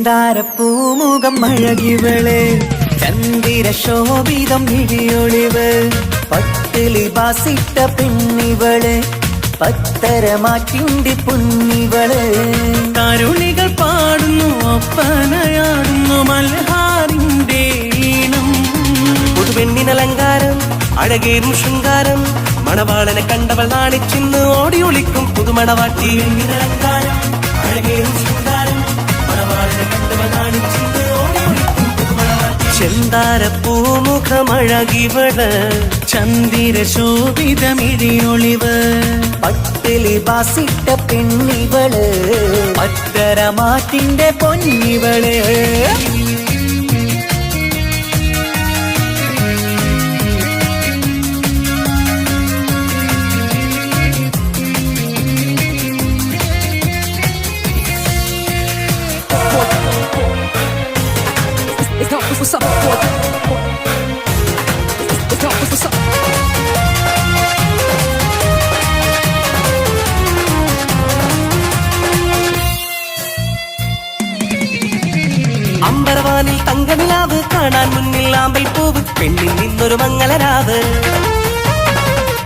ചെന്താരപ്പൂമുഖം അഴകിവള് ചന്ദിര ശോഭിതം വിഴിയൊളിവ് പട്ടിലി ബാസിട്ട പെണ്ണിവള് പത്തരമാറ്റിന്റെ പൊന്നിവള് കരുണികൾ പാടുന്നു ഒപ്പനയാടുന്നു മൽഹാറിന്റെ ഈണം പുതുപെണ്ണിനലങ്കാരം അഴകേറും ശൃംഗാരം മണവാളനെ കണ്ടവൾ നാണിച്ചിന്ന് ഓടി ഒളിക്കും പുതുമണവാട്ടി പെണ്ണിനലങ്കാരം അഴകേറും ശൃംഗാരം മണവാളനെ കണ്ടവൾ നാണിച്ചിന്ന് ഓടി ഒളിക്കും പുതുമണവാട്ടി ചെന്താരപ്പൂമുഖമഴകിവള് ചന്ദിര ശോഭിതമിഴിയൊളിവ് പട്ടിലി ബാസിട്ട പെണ്ണിവള് പത്തരമാറ്റിന്റെ പൊന്നിവള് What's up? What's up? അമ്പരവാനിൽ തങ്കനിലാവ് കാണാൻ മുന്നിൽ ആമ്പൽ പൂവ് പെണ്ണിൽ നിന്നൊരു മംഗളരാവ്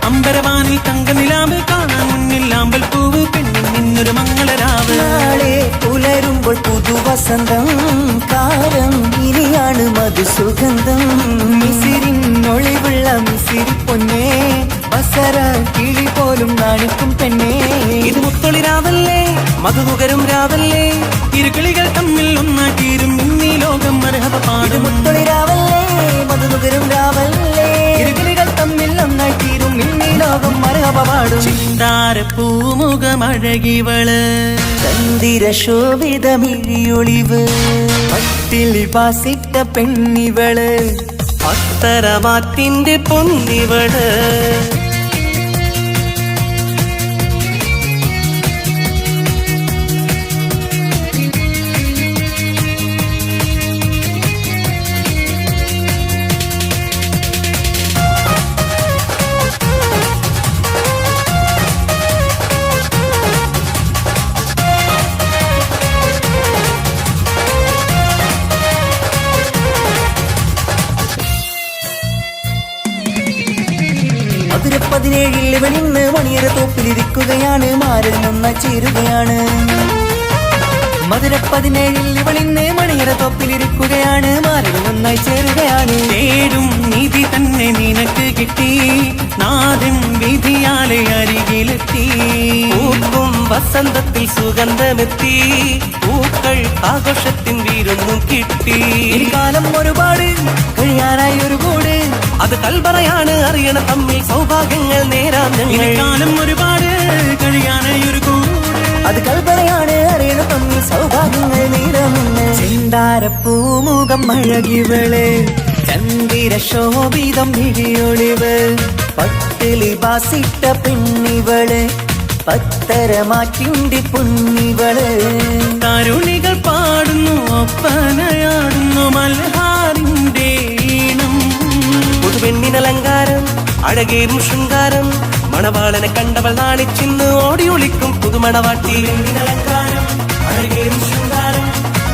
അമ്പരവാനിൽ തങ്കനിലാവ് കാണാൻ മുന്നിൽ ആമ്പൽ പൂവ് പെണ്ണിൽ നിന്നൊരു മംഗളരാവ് നാളെ പുലരുമ്പോൾ പുതുവസന്തം കാലം ഇനിയാണ് മധുസുഗന്ധം മിസിരിനൊളിവുള്ള മിസിരി പൊന്നേ ബസര കിളി പോലും നാണിക്കും പെണ്ണേ ഇത് മുത്തൊളി രാവല്ലേ മധുമുകരും രാവല്ലേ ഇരുകിളികൾ തമ്മിൽ ഒന്നാക്കിയിരും ഇന്നീ ലോകം മരഹബ ഇത് പാടും മുത്തൊളി രാവല്ലേ മധുമുകരും രാവല്ലേ ഇരുകിളികൾ തമ്മിൽ ഒന്നായിത്തീരും ഇന്നീ ലോകം മരഹബ പാടും ചെന്താരപ്പൂമുഖമഴകിവള് ചന്ദിര ശോഭിതമിഴിയൊളിവ് പട്ടിലി ബാസിട്ട പെണ്ണിവള് പത്തരമാറ്റിന്റെ പൊന്നിവള് മധുര 17 ഇവളിന്ന് മണിയറ തോപ്പിലിരിക്കുകയാണ് മാറിൽ നിന്ന് ചേരുകയാണ് മധുര 17 ഇവളിന്ന് മണിയറ തോപ്പിലിരിക്കുകയാണ് മാറിൽ നന്നായി ചേരുകയാണ് തേടും നിധി തന്നെ നിനക്ക് കിട്ടി നാദം വിധിയാലെ അരികിലെത്തി പൂക്കും വസന്തത്തിൽ സുഗന്ധമെത്തി പൂക്കൾ ആഘോഷത്തിൻ വീരൊന്നും കിട്ടി ഈ കാലം ഒരുപാട് കഴിയാനായി ഒരു കൂട് അത് കൽപറയാണ് അറിയണ തമ്മിൽ സൗഭാഗ്യങ്ങൾ നേരാം ഞങ്ങൾ കാലം ഒരുപാട് കഴിയാനായി ഒരു കൂട് അത് കൽപ്പനയാണ് അറിയണ തമ്മിൽ സൗഭാഗ്യങ്ങൾ നീരമുന്ന് ചെന്താരപ്പൂമുഖം അഴകിവള് ചന്ദിര ശോഭിതം വിഴിയൊളിവ് പട്ടിലി ബാസിട്ട പെണ്ണിവള് പത്തരമാറ്റിന്റെ പൊന്നിവള് കരുണികൾ പാടുന്നു ഒപ്പനയാടുന്നു മൽഹാറിന്റെ ഈണം പുതുപെണ്ണിനലങ്കാരം അഴകേറും ശൃംഗാരം മണവാളനെ കണ്ടവൾ നാണിച്ചിന്ന് ഓടി ഒളിക്കും പുതുമണവാട്ടി പെണ്ണിനലങ്കാരം അഴകേറും ശൃംഗാരം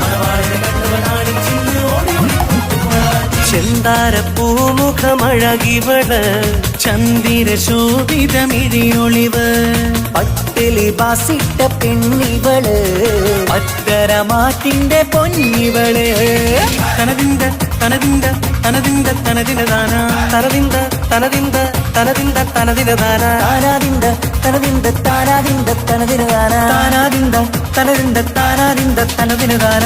മണവാളനെ കണ്ടവൾ നാണിച്ചിന്ന് ഓടി ഒളിക്കും പുതുമണവാട്ടി ചെന്താരപ്പൂമുഖമഴകിവള് ചന്ദിര ശോഭിതമിഴിയൊളിവ് പട്ടിലി ബാസിട്ട പെണ്ണിവള് പത്തരമാറ്റിന്റെ പൊന്നിവള് തനതിന്ത തനതിന്ത തനതിന്ത തനതിനദാന തനതിന്ത തനതിന്ത തനതിന്ത തനതിനദാന താനാദിന്ത തനതിന്ത താനാദിന്ത തനതിനദാന താനാദിന്ത തനതിന്ത താനാദിന്ത തനതിനദാന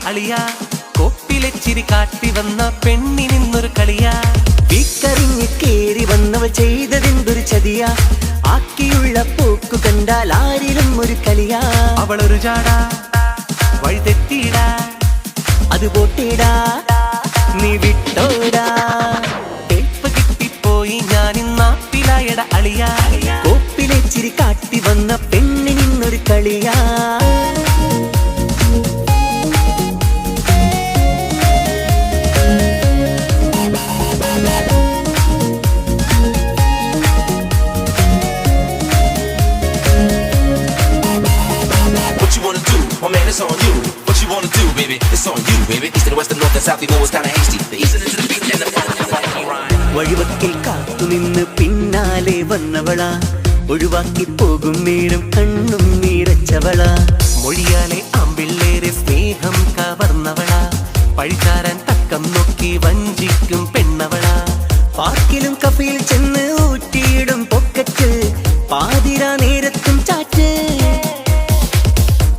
അളിയ കൊപ്പിലെ ചിരി കാട്ടി വന്ന പെണ്ണിനിന്നൊരു കളിയാ വിക്കറിഞ്ഞ് കേറി വന്നവൾ ചെയ്തതെന്തൊരു ചതിയാ ആക്കിയുള്ള പോക്കു കണ്ടാൽ ആരിലും ഒരു കളിയാ അവളൊരു ജാടാ വഴിതെറ്റിയിടാ അത് പോട്ടേടാ നീ വിട്ടോടാ തേപ്പ് കിട്ടിപ്പോയി ഞാനിന്നാപ്പിലായട അളിയ കോപ്പിലെ ചിരി കാട്ടി വന്ന പെണ്ണിനിന്നൊരു കളിയാ My man, it's on you. What you wanna do, baby? It's on you, baby. East to the west, the north and south, you know it's kinda hasty. The east and to the beat and the front and the right. വഴിവക്കിൽ കാത്തുനിന്ന് പിന്നാലെ വന്നവളാ ഒഴിവാക്കി പോകും നേരം കണ്ണും നിറച്ചവളാ മൊഴിയാലെ ആമ്പിള്ളേരെ സ്നേഹം കവർന്നവളാ പഴിചാരാൻ തക്കം നോക്കി വഞ്ചിക്കും പെണ്ണവളാ പാർക്കിലും കഫയിൽ ചെന്ന് ഊറ്റിയിടും പൊക്കറ്റ് പാതിരാ നേരത്തും ചാറ്റ്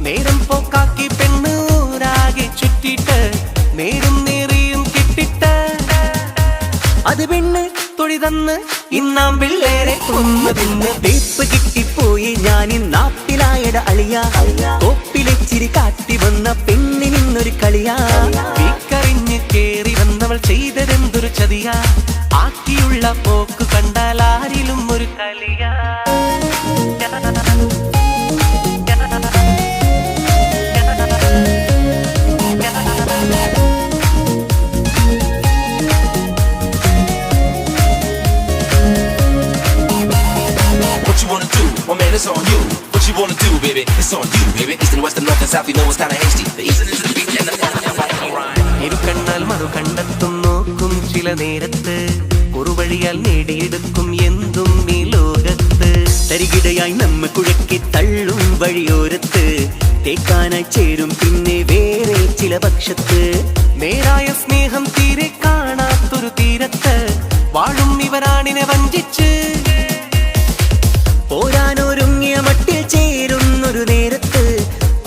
നേരം പോക്കാക്കി പെണ്ണ് ഊരാകെ ചുറ്റിട്ട് നേരും നേറിയും കിട്ടിട്ട് അത് പെണ്ണ് തൊഴി തന്ന് ഇന്നാം പിള്ളേരെ കൊന്നു തിന്ന് തേപ്പ് കിട്ടിപ്പോയി ഞാൻ നാട്ടിലായട അളിയ കോപ്പിലെ ചിരി കാട്ടി വന്ന പെണ്ണിനിന്നൊരു കളിയാ വീക്കറിഞ്ഞ് കേറി വന്നവൾ ചെയ്തതെന്തൊരു ചതിയാ ആക്കിയുള്ള പോക്ക് കണ്ടാൽ ആരിലും ഒരു കളിയാ What you wanna do? My man, it's on you. What you wanna do, baby? It's on you, baby. East to the west, the north and south, you know it's kinda hasty. The east and to the beat and the front and the right. ഇരു കണ്ണാൽ മറു കണ്ടെത്തും നോക്കും ചില നേരത്ത് കുറുവഴിയാൽ നേടിയെടുക്കും എന്തും ഈ ലോകത്ത് തരികിടയായി നമ്മ കുഴക്കി തള്ളും വഴിയോരത്ത് തേക്കാനായി ചേരും പിന്നെ വേറെ ചില പക്ഷത്ത് നേരായ സ്നേഹം തീരെ കാണാത്തൊരു തീരത്ത് വാഴും ഇവരാണിനെ വഞ്ചിച്ച് പോരാനൊരുങ്ങിയ മട്ടിൽ ചേരുന്നൊരു നേരത്ത്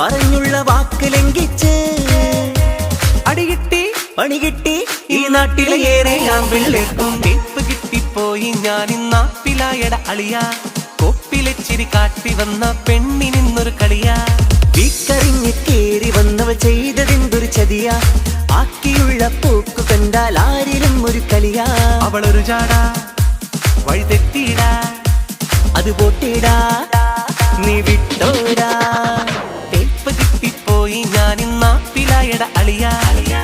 പറഞ്ഞുള്ള വാക്ക് ലംഘിച്ച് അടികിട്ടി പണി കിട്ടി ഈ നാട്ടിലെ ഏറെ ആമ്പിള്ളേർക്കും തേപ്പ് കിട്ടിപ്പോയി ഞാനിന്നാപ്പിലായട അളിയ കൊപ്പിലെ ചിരി കാട്ടി വന്ന പെണ്ണിനിന്നൊരു കളിയാ വിക്കറിഞ്ഞ് കേറി വന്നവ ചെയ്തതെന്തൊരു ചതിയാ ആക്കിയുള്ള പോക്കു കണ്ടാൽ ആരിലും ഒരു കളിയാ അവളൊരു ജാടാ വഴിതെറ്റിയിടാ അത് പോട്ടേടാ നീ വിട്ടോടാ തേപ്പ് കിട്ടിപ്പോയി ഞാനിന്നാപ്പിലായട അളിയ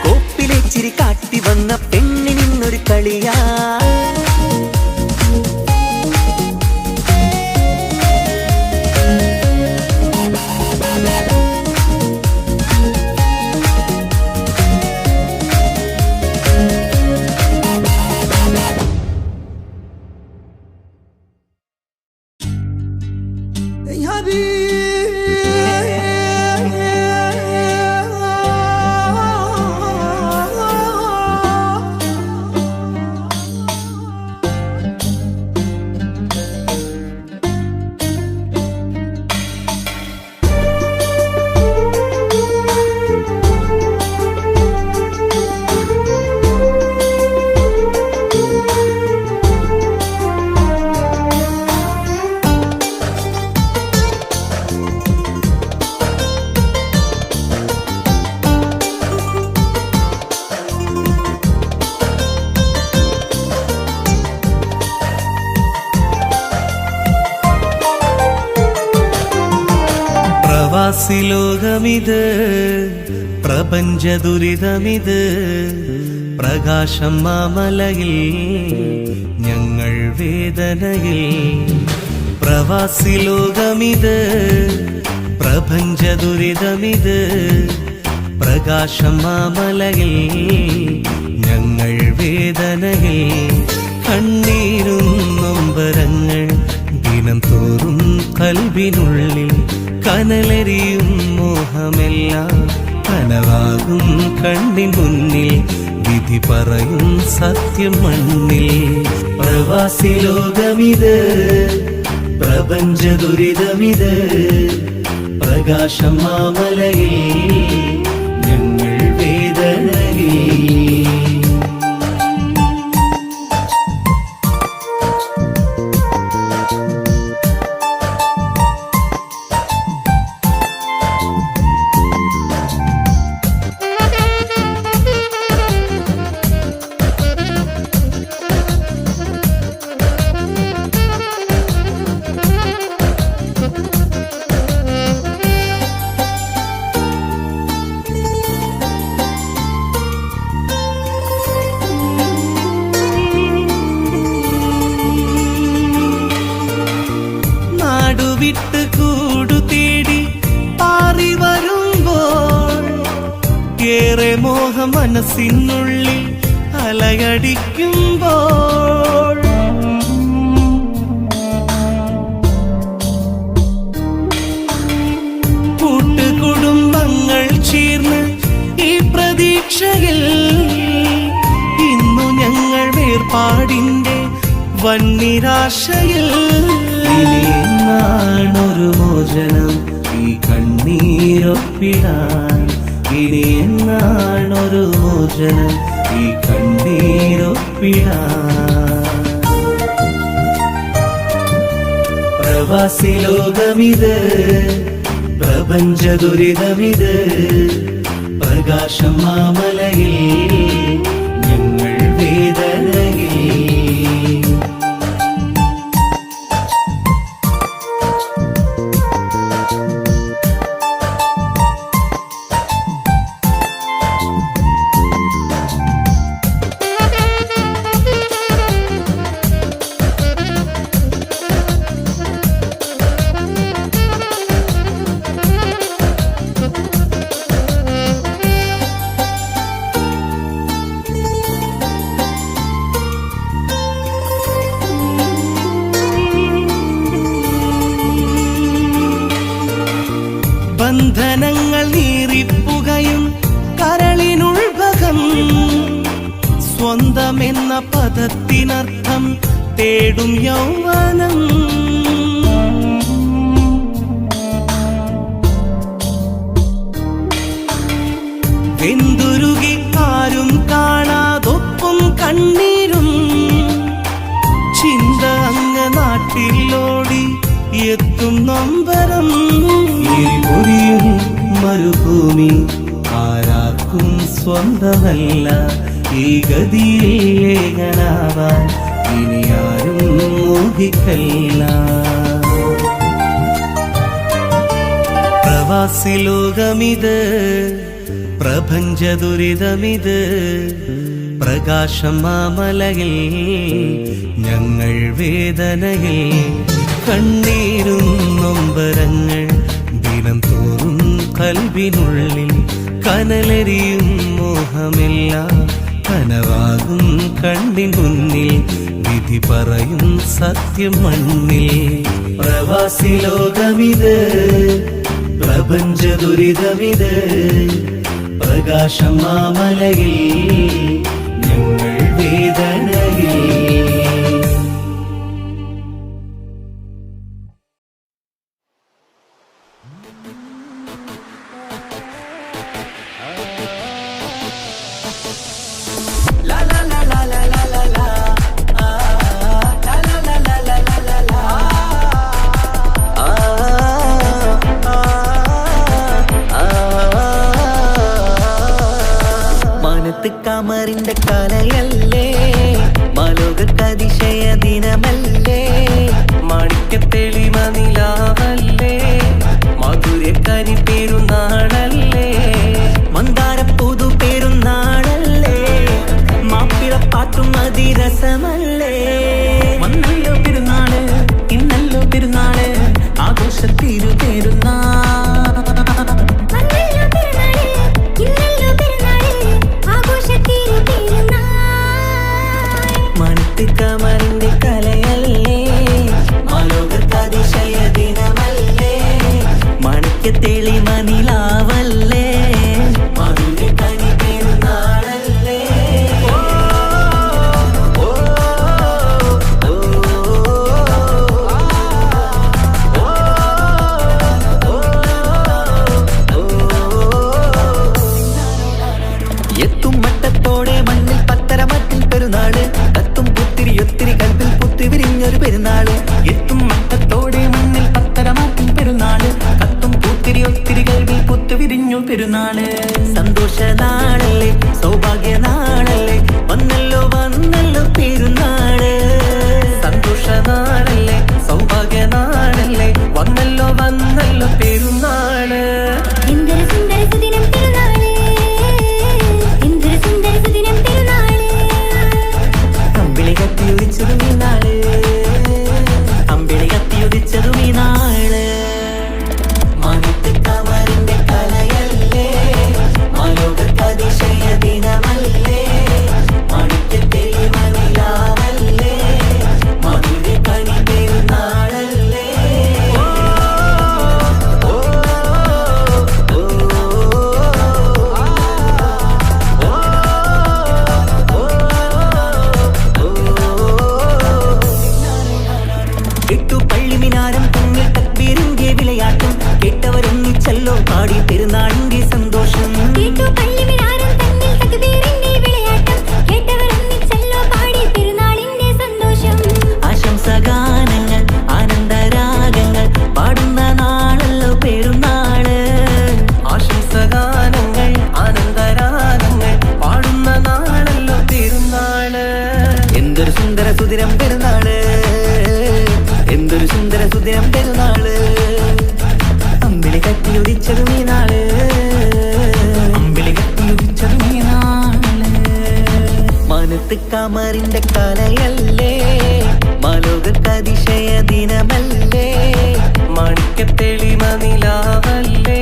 കോപ്പിലെ ചിരി കാട്ടി വന്ന പെണ്ണിനിന്നൊരു കളിയാ ലോകമിത് പ്രപഞ്ച ദുരിതമിത് പ്രകാശം മാമലയിൽ ഞങ്ങൾ വേദനയിൽ പ്രവാസി ലോകമിത് പ്രപഞ്ച ദുരിതമിത് പ്രകാശം മാമലയിൽ ഞങ്ങൾ വേദനയിൽ കണ്ണീരും നൊമ്പരങ്ങൾ ദിനം തോറും കൽവിനുള്ളിൽ കനലരിയും മോഹമെല്ലാം കനവാകും കണ്ണിൻ മുന്നിൽ വിധി പറയും സത്യം മണ്ണിൽ പ്രവാസി ലോകമിത് പ്രപഞ്ച ദുരിതമിത് പ്രകാശം മാമലയിൽ ഞങ്ങൾ വിട്ട് കൂടു തേടി പാറി വരുമ്പോൾ ഏറെ മോഹം മനസ്സിനുള്ളിൽ അലയടിക്കുമ്പോൾ കൂട്ടുകുടുംബങ്ങൾ ചേർന്ന് ഈ പ്രതീക്ഷയിൽ ഇന്നു ഞങ്ങൾ വേർപാടിന്റെ വന്നിരാശയിൽ. ഇനി എന്നാണൊരു മോചനം ഈ കണ്ണീരൊപ്പിടാൻ? ഇനി എന്നാണൊരു മോചനം ഈ കണ്ണീരൊപ്പിടാൻ? പ്രവാസി ലോകമിത്, പ്രപഞ്ച ദുരിതമിത്, പ്രകാശം മാമലയിൽ ഞങ്ങൾ വേദനയിൽ. ബന്ധനങ്ങൾ നീറിപ്പുകയും കരളിനുൾഭകം സ്വന്തമെന്ന പദത്തിനർത്ഥം തേടും യൗവനം. വെന്തുരുകി ആരും കാണാതൊപ്പം കണ്ണീരും ചിന്ത അങ്ങ് നാട്ടിലോടി എത്തും നൊമ്പരം. പൊരിയും മരുഭൂമി ആരാക്കും സ്വന്തമല്ല. ഈ ഗതിയിൽ ഏകനാവാൻ ഇനി ആരും മോഹിക്കല്ല. പ്രവാസി ലോകമിത്, പ്രപഞ്ച ദുരിതമിത്, പ്രകാശം മാമലയിൽ ഞങ്ങൾ വേദനയിൽ. കണ്ണീരും നൊമ്പരങ്ങൾ ദിനം തോറും കൽവിനുള്ളിൽ കനലരിയും മോഹമെല്ലാം കനവാകും കണ്ണിൻ മുന്നിൽ. വിധി പറയും സത്യം മണ്ണിൽ. പ്രവാസി ലോകമിത്, പ്രപഞ്ച ദുരിതമിത്, പ്രകാശം മാമലയിൽ ഞങ്ങൾ വേദനയിൽ. കമറിന്റെ കലയല്ലേ, മാലോകതിശയ ദിനമല്ലേ, മാണിക്യത്തെളിമ നിലാവല്ലേ, മധുരക്കരി പെരുന്നാളല്ലേ, മന്ദാരപ്പൂതു പെരുന്നാളല്ലേ, മാപ്പിളപ്പാട്ടും അതിരസമല്ലേ. വന്നല്ലോ പെരുന്നാള്, ഇന്നല്ലോ പെരുന്നാള്, ആഘോഷത്തിരു പെരുന്നാൾ. കമറിന്റെ കലയല്ലേ, മാലോകതിശയ ദിനമല്ലേ, മാണിക്യത്തെളിമ നിലാവല്ലേ, മധുരക്കരി പെരുന്നാളല്ലേ. എത്തും മട്ടത്തോടെ മണ്ണിൽ പത്തരമറ്റിൽ പെരുന്നാള്, കത്തും പുത്തിരി ഒത്തിരി കൽപ്പിൽ പുത്തി വിരിഞ്ഞൊരു പെരുന്നാള്. എത്തും മട്ടത്തോടെ മണ്ണിൽ പത്തരമാറ്റും പെരുന്നാള്, കത്തും പൂത്തിരി ഒത്തിരി കൽവിൽ പുത്തു വിരിഞ്ഞു പെരുന്നാള്. സന്തോഷ നാളല്ലേ, സൗഭാഗ്യ നാളല്ലേ, വന്നല്ലോ വന്നല്ലോ പെരുന്നാള്. സന്തോഷ നാളല്ലേ, സൗഭാഗ്യ നാളല്ലേ, വന്നല്ലോ വന്നല്ലോ പെരുന്നാള്. അമ്പിളി കത്തിയുദിച്ചതും ഈ നാള്, അമ്പിളി കത്തിയുദിച്ചതും ഈ നാള്. മാനത്ത് കമറിന്റെ കലയല്ലേ, മാലോകതിശയ ദിനമല്ലേ, മാണിക്യത്തെളിമ നിലാവല്ലേ,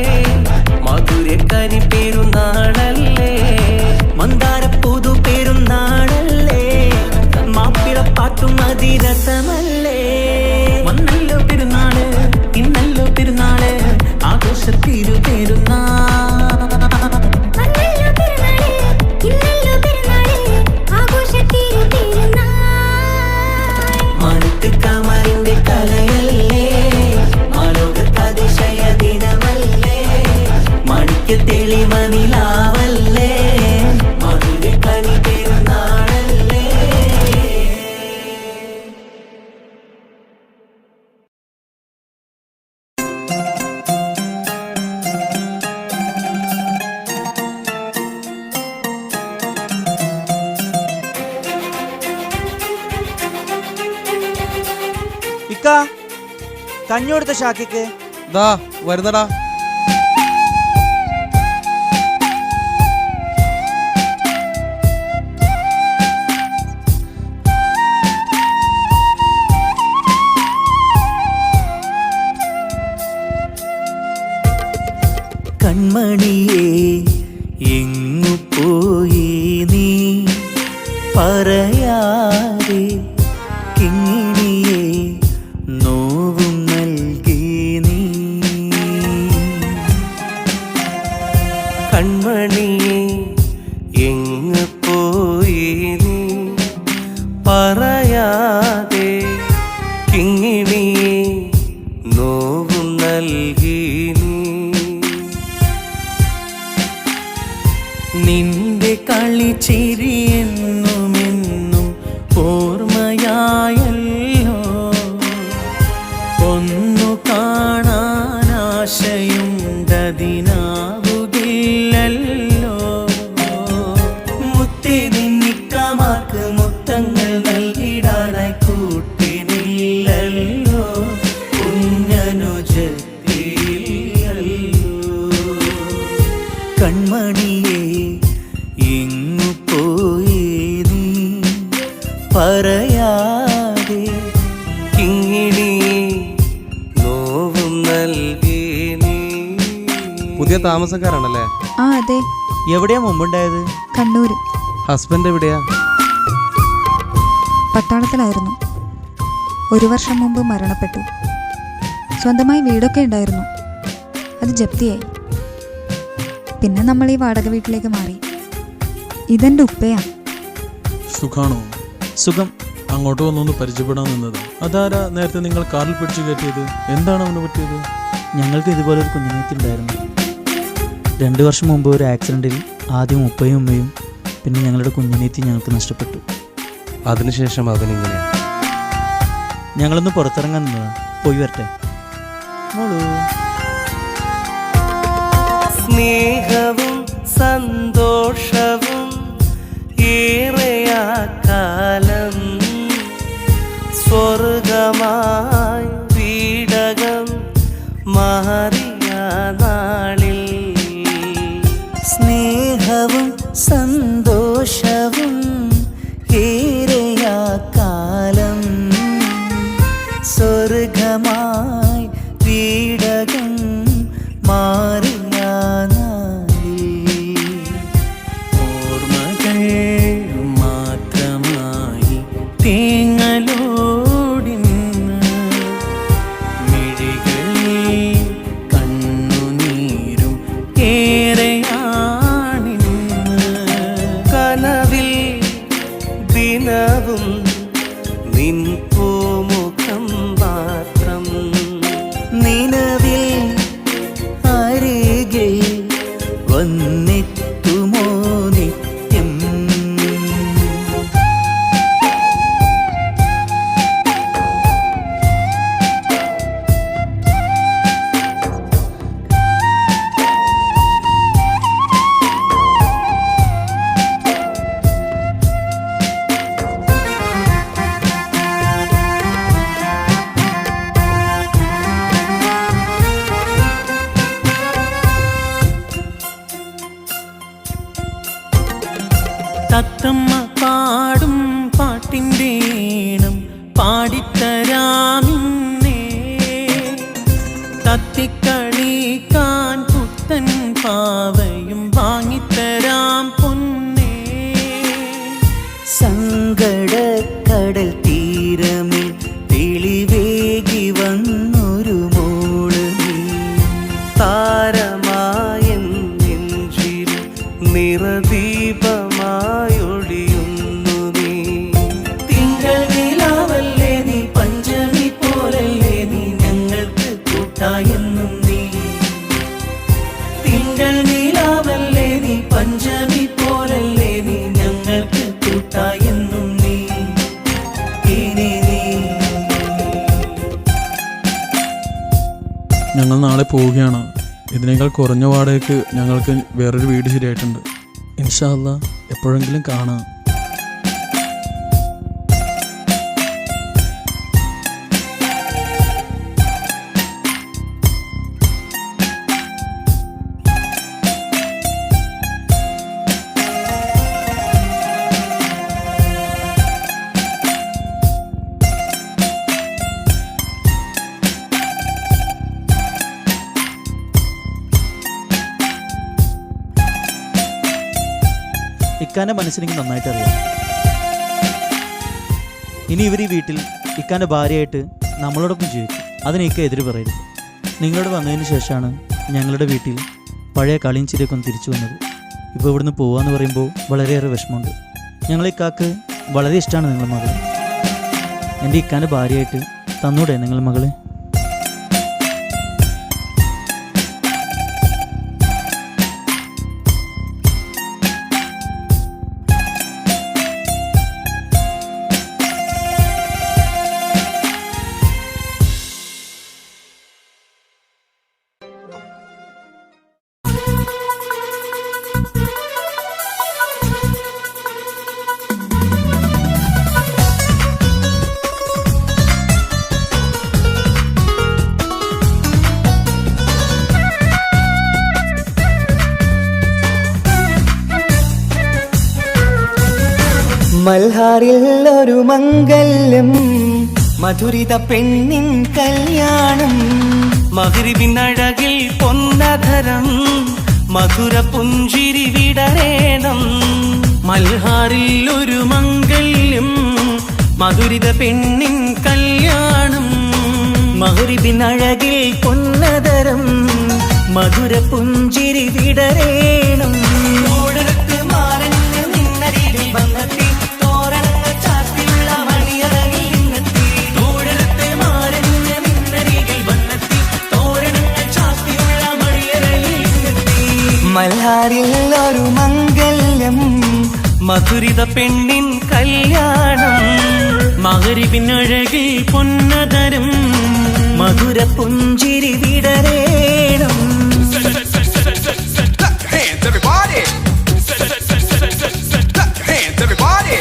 മധുരക്കനി പെരുന്നാളല്ലേ, മന്ദാര പുതു പെരുന്നാളല്ലേ, മാപ്പിളപ്പാട്ടും അതിരസമല്ലേ. വന്നല്ലോ പെരുന്നാള്, ഇന്നല്ലോ പെരുന്നാള്, ആഘോഷത്തിരു പെരുന്നാൾ. മാനത്ത് കമറിന്റെ കലയല്ലേ, മാലോകതിശയ ദിനമല്ലേ, മാണിക്യത്തെളിമ നിലാവല്ലേ, മധുരക്കനി പെരുന്നാളല്ലേ. ഇക്ക കഞ്ഞി കൊടുത്ത ഷാക്കിക്ക് ദാ വരുന്നടാ. കൺമണിയേ എങ്ങു പോയി നീ പറയാതെ, കിങ്ങിണിയേ നോവും നൽകി നീ. കൺമണിയെ എങ്ങ് പോയി നീ പറയാതെ, കിങ്ങിണിയെ നോവും നൽകി നീ. നിന്റെ കളിച്ചിരി എന്നുമെന്നും ഓർമ്മയായല്ലോ, ഒന്നു കാണാൻ ആശയുണ്ടതിനാവുകില്ലല്ലോ. മുത്തേ നിന്നിക്കമാർക്ക് മുത്തങ്ങൾ നൽകിടാനായി കൂട്ടിനില്ലല്ലോ, കുഞ്ഞനുജത്തില്ലല്ലോ. കൺമണിയേ എങ്ങു പോയി നീ പറയാതെ, കിങ്ങിണിയെ നോവും നൽകി നീ. പുതിയ താമസക്കാരാണല്ലേ? ആ അതെ, എവിടെയാ മുമ്പുണ്ടായത്? കണ്ണൂര്. ഹസ്ബൻഡ് എവിടെയാ? പട്ടാളത്തിലായിരുന്നു. 1 വർഷം മുമ്പ് മരണപ്പെട്ടു. സ്വന്തമായി വീടൊക്കെ ഉണ്ടായിരുന്നു, അത് ജപ്തിയായി. പിന്നെ നമ്മൾ ഈ വാടക വീട്ടിലേക്ക് മാറി. ഇതെൻ്റെ ഉപ്പയാ. സുഖാണോ? സുഖം. അങ്ങോട്ട് വന്നൊന്ന് പരിചയപ്പെടാൻ നിന്നത്. അതാരാ നേരത്തെ നിങ്ങൾ കാറിൽ പിടിച്ചു കയറ്റിയത്? എന്താണ് അവന് പറ്റിയത്? ഞങ്ങൾക്ക് ഇതുപോലൊരു കുഞ്ഞുനീത്തിണ്ടായിരുന്നു. 2 വർഷം മുമ്പ് ഒരു ആക്സിഡൻറ്റിൽ ആദ്യം ഉപ്പയും ഉമ്മയും പിന്നെ ഞങ്ങളുടെ കുഞ്ഞുനീത്തി ഞങ്ങൾക്ക് നഷ്ടപ്പെട്ടു. അതിനുശേഷം അവനിങ്ങനെ. ഞങ്ങളൊന്ന് പുറത്തിറങ്ങാൻ നിന്നതാ. പോയി വരട്ടെ മോളൂ. സ്നേഹവും സന്തോഷവും ഏറെയാ കാലം, സ്വർഗമായി വീടകം മാറിയ നാളിൽ. സ്നേഹവും സന്തോഷവും ഏറെയാ കാലം, സ്വർഗമായി വീടകം മാറിയ നാളിൽ. ഓർമ്മകൾ മാത്രമായി തേങ്ങലോടിന്ന് മിഴികളിൽ കണ്ണുനീരും ഏറെയാണിന്ന്. കനവിൽ ദിനവും നിൻ പൂമുഖം മാത്രം, നിലവിൽ അരികിൽ വന്നെത്തുമോ നിത്യം. തത്തമ്മ പാടും പാട്ടിൻ്റെ ഈണം പാടിത്തരാമിന്നേ തത്തിക്കളിക്കാൻ പുത്തൻ പാവയും വാങ്ങിത്തരാം പൊന്നേ സങ്കടക്കടൽ തീരമിൽ തെളിവേകി വന്നൊരു മോള് നീ താരമായൻ നെഞ്ചിൽ നിറദീപമായൊളിയുന്നു നീ. തിങ്കൾ നിലാവല്ലേ നീ പഞ്ചമി പോലല്ലേ നീ ഞങ്ങൾക്ക് കൂട്ടായെന്നും നീ തിങ്കൾ നിലാവല്ലേ നീ പഞ്ചമി പോലല്ലേ നീ ഞങ്ങൾക്ക് കൂട്ടായെന്നും നീ ഇനി നീ ഞങ്ങൾ നാളെ പോവുകയാണ്. ഇതിനേക്കാൾ കുറഞ്ഞ വാടകയ്ക്ക് ഞങ്ങൾക്ക് വേറൊരു വീട് ശരിയായിട്ടുണ്ട്. ഇൻഷാ അല്ലാ എപ്പോഴെങ്കിലും കാണാം. ഇക്കാൻ്റെ മനസ്സിനെനിക്ക് നന്നായിട്ട് അറിയാം. ഇനി ഇവർ ഈ വീട്ടിൽ ഇക്കാൻ്റെ ഭാര്യയായിട്ട് നമ്മളോടൊപ്പം ജീവിക്കും. അതിന് ഇക്ക എതിര് പറയരുത്. നിങ്ങളോട് വന്നതിന് ശേഷമാണ് ഞങ്ങളുടെ വീട്ടിൽ പഴയ കളിയും ചിരിയൊക്കെ ഒന്ന് തിരിച്ചു വന്നത്. ഇപ്പോൾ ഇവിടുന്ന് പോവാന്ന് പറയുമ്പോൾ വളരെയേറെ വിഷമമുണ്ട്. ഞങ്ങൾ ഇക്കാക്ക് വളരെ ഇഷ്ടമാണ് നിങ്ങളുടെ മകളെ. എൻ്റെ ഇക്കാൻ്റെ ഭാര്യയായിട്ട് തന്നൂടെ നിങ്ങൾ മകളെ? മൽഹാറിൽ ഒരു മംഗല്യം മധുരിത പെണ്ണിൻ കല്യാണം മഗ്രിബിനഴകിൽ പൊന്നധരം മധുര പുഞ്ചിരി വിടരേണം മൽഹാറിൽ ഒരു മംഗല്യം മധുരിത പെണ്ണിൻ കല്യാണം മഗ്രിബിനഴകിൽ പൊന്നധരം മധുര പുഞ്ചിരി വിടരേണം മൽഹാറിൽ ഒരു മംഗല്യം മധുരിത പെണ്ണിൻ കല്യാണം മഗ്രിബിനഴകിൽ പൊന്നധരം മധുര പുഞ്ചിരി വിടരേണം Hands, everybody! Hands, everybody!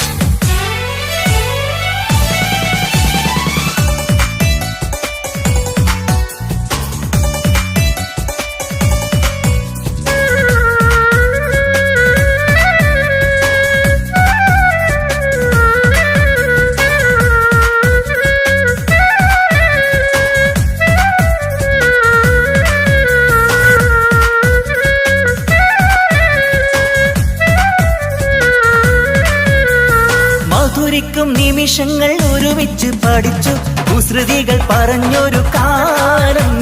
നിമിഷങ്ങൾ ഒരുമിച്ച് പഠിച്ചു കുസൃതികൾ പറഞ്ഞൊരു കാലം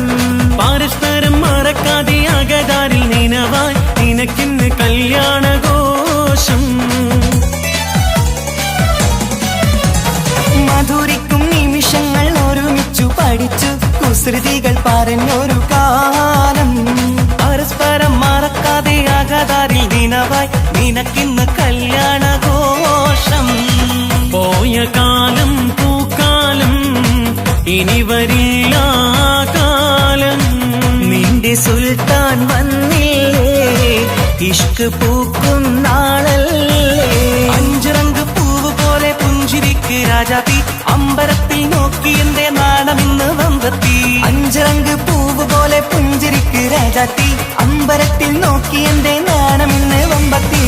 പരസ്പരം മറക്കാതെ അകതാരിൽ നിനവായി നിനക്കിന്ന് കല്യാണഘോഷം മധുരിക്കും നിമിഷങ്ങൾ ഒരുമിച്ചു പഠിച്ചു കുസൃതികൾ പറഞ്ഞൊരു കാലം പരസ്പരം മറക്കാതെ അകതാരിൽ ദിനവായി നിനക്കിന്ന് കല്യാണഘോഷം പോയ കാലം പൂക്കാലം ഇനി വരില്ല കാലം നിന്റെ സുൽത്താൻ വന്നില്ലേ ഇഷ്ക് പൂക്കും നാളല്ലേ അഞ്ചിറങ്ക് പൂവ് പോലെ പുഞ്ചിരിക്ക് രാജാത്തി അമ്പരത്തിൽ നോക്കി എന്റെ നാണമിന്ന് വമ്പത്തി അഞ്ചിറങ്ക് പൂവ് പോലെ പുഞ്ചിരിക്ക് രാജാത്തി അമ്പരത്തിൽ നോക്കി എന്റെ നാണമിന്ന് വമ്പത്തി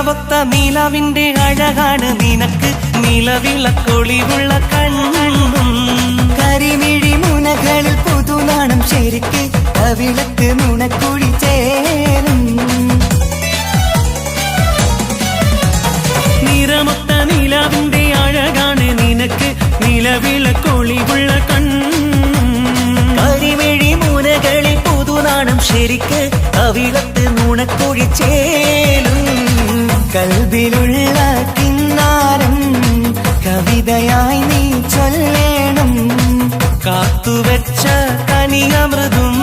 നിറവൊത്ത നീലാവിന്റെ അഴകാണ് നിനക്ക് നിലവിളക്കൊളിവുള്ള കണ്ണും കരിമിഴി മുനകളിൽ പുതുനാണം ശരിക്ക് കവിളത്ത് നുണക്കുഴി ചേരും നിറമൊത്ത നിലാവിന്റെ അഴകാണ് നിനക്ക് നിലവിളക്കൊളിവുള്ള കണ്ണും കരിമിഴി മുനകളിൽ പുതുനാണം ശരിക്ക് കവിളത്ത് നുണക്കുഴി ചേരും കൽബിലുള്ള കിന്നാരം കവിതയായി നീ ചൊല്ലേണം കാത്തുവെച്ച കനിയമൃതും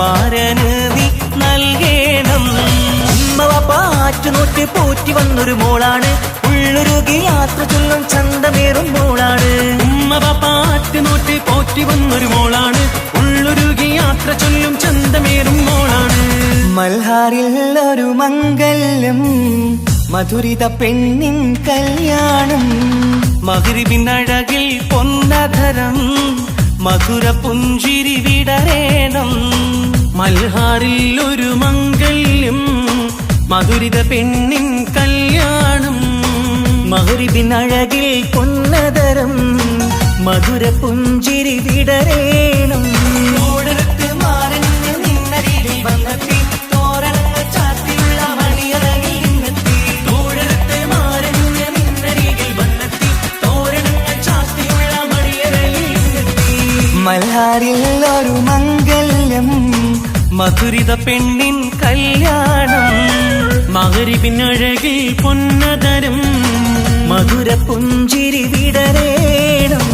മാരന് നീ നൽകേണം പാറ്റുനോട്ട് പോറ്റി വന്നൊരു മോളാണ് ഉള്ളൊരുകി യാത്ര ചൊല്ലും ചന്തമേറും മോളാണ് പാറ്റുനോട്ട് പോറ്റി വന്നൊരു മോളാണ് ഉള്ളൊരുകി യാത്ര ചൊല്ലും ചന്തമേറും മോളാണ് മൽഹാറിൽ ഒരു മംഗല്യം മധുരിത പെണ്ണിൻ കല്യാണം മഗ്രിബിനഴകിൽ പൊന്നധരം മധുര പുഞ്ചിരി വിടരേണം മൽഹാറിൽ ഒരു മംഗല്യം മധുരിത പെണ്ണിൻ കല്യാണം മഗ്രിബിനഴകിൽ പൊന്നതരം മധുര പുഞ്ചിരി വിടരേണം ഓടരത്ത് മാറഞ്ഞ് നിന്നരികിൽ വന്നെത്തി തോരണങ്ങൾ ചാത്തിയുള്ള മണിയറയിൽ നിന്നെത്തി ഓടരത്ത് മാറഞ്ഞ് നിന്നരികിൽ വന്നെത്തി തോരണങ്ങൾ ചാത്തിയുള്ള മണിയറയിൽ നിന്നെത്തി മൽഹാറിൽ ഒരു മംഗല്യം മധുരിത പെണ്ണിൻ കല്യാണം മഗ്രിബിനഴകിൽ പൊന്നതരം മധുര പുഞ്ചിരി വിടരേണം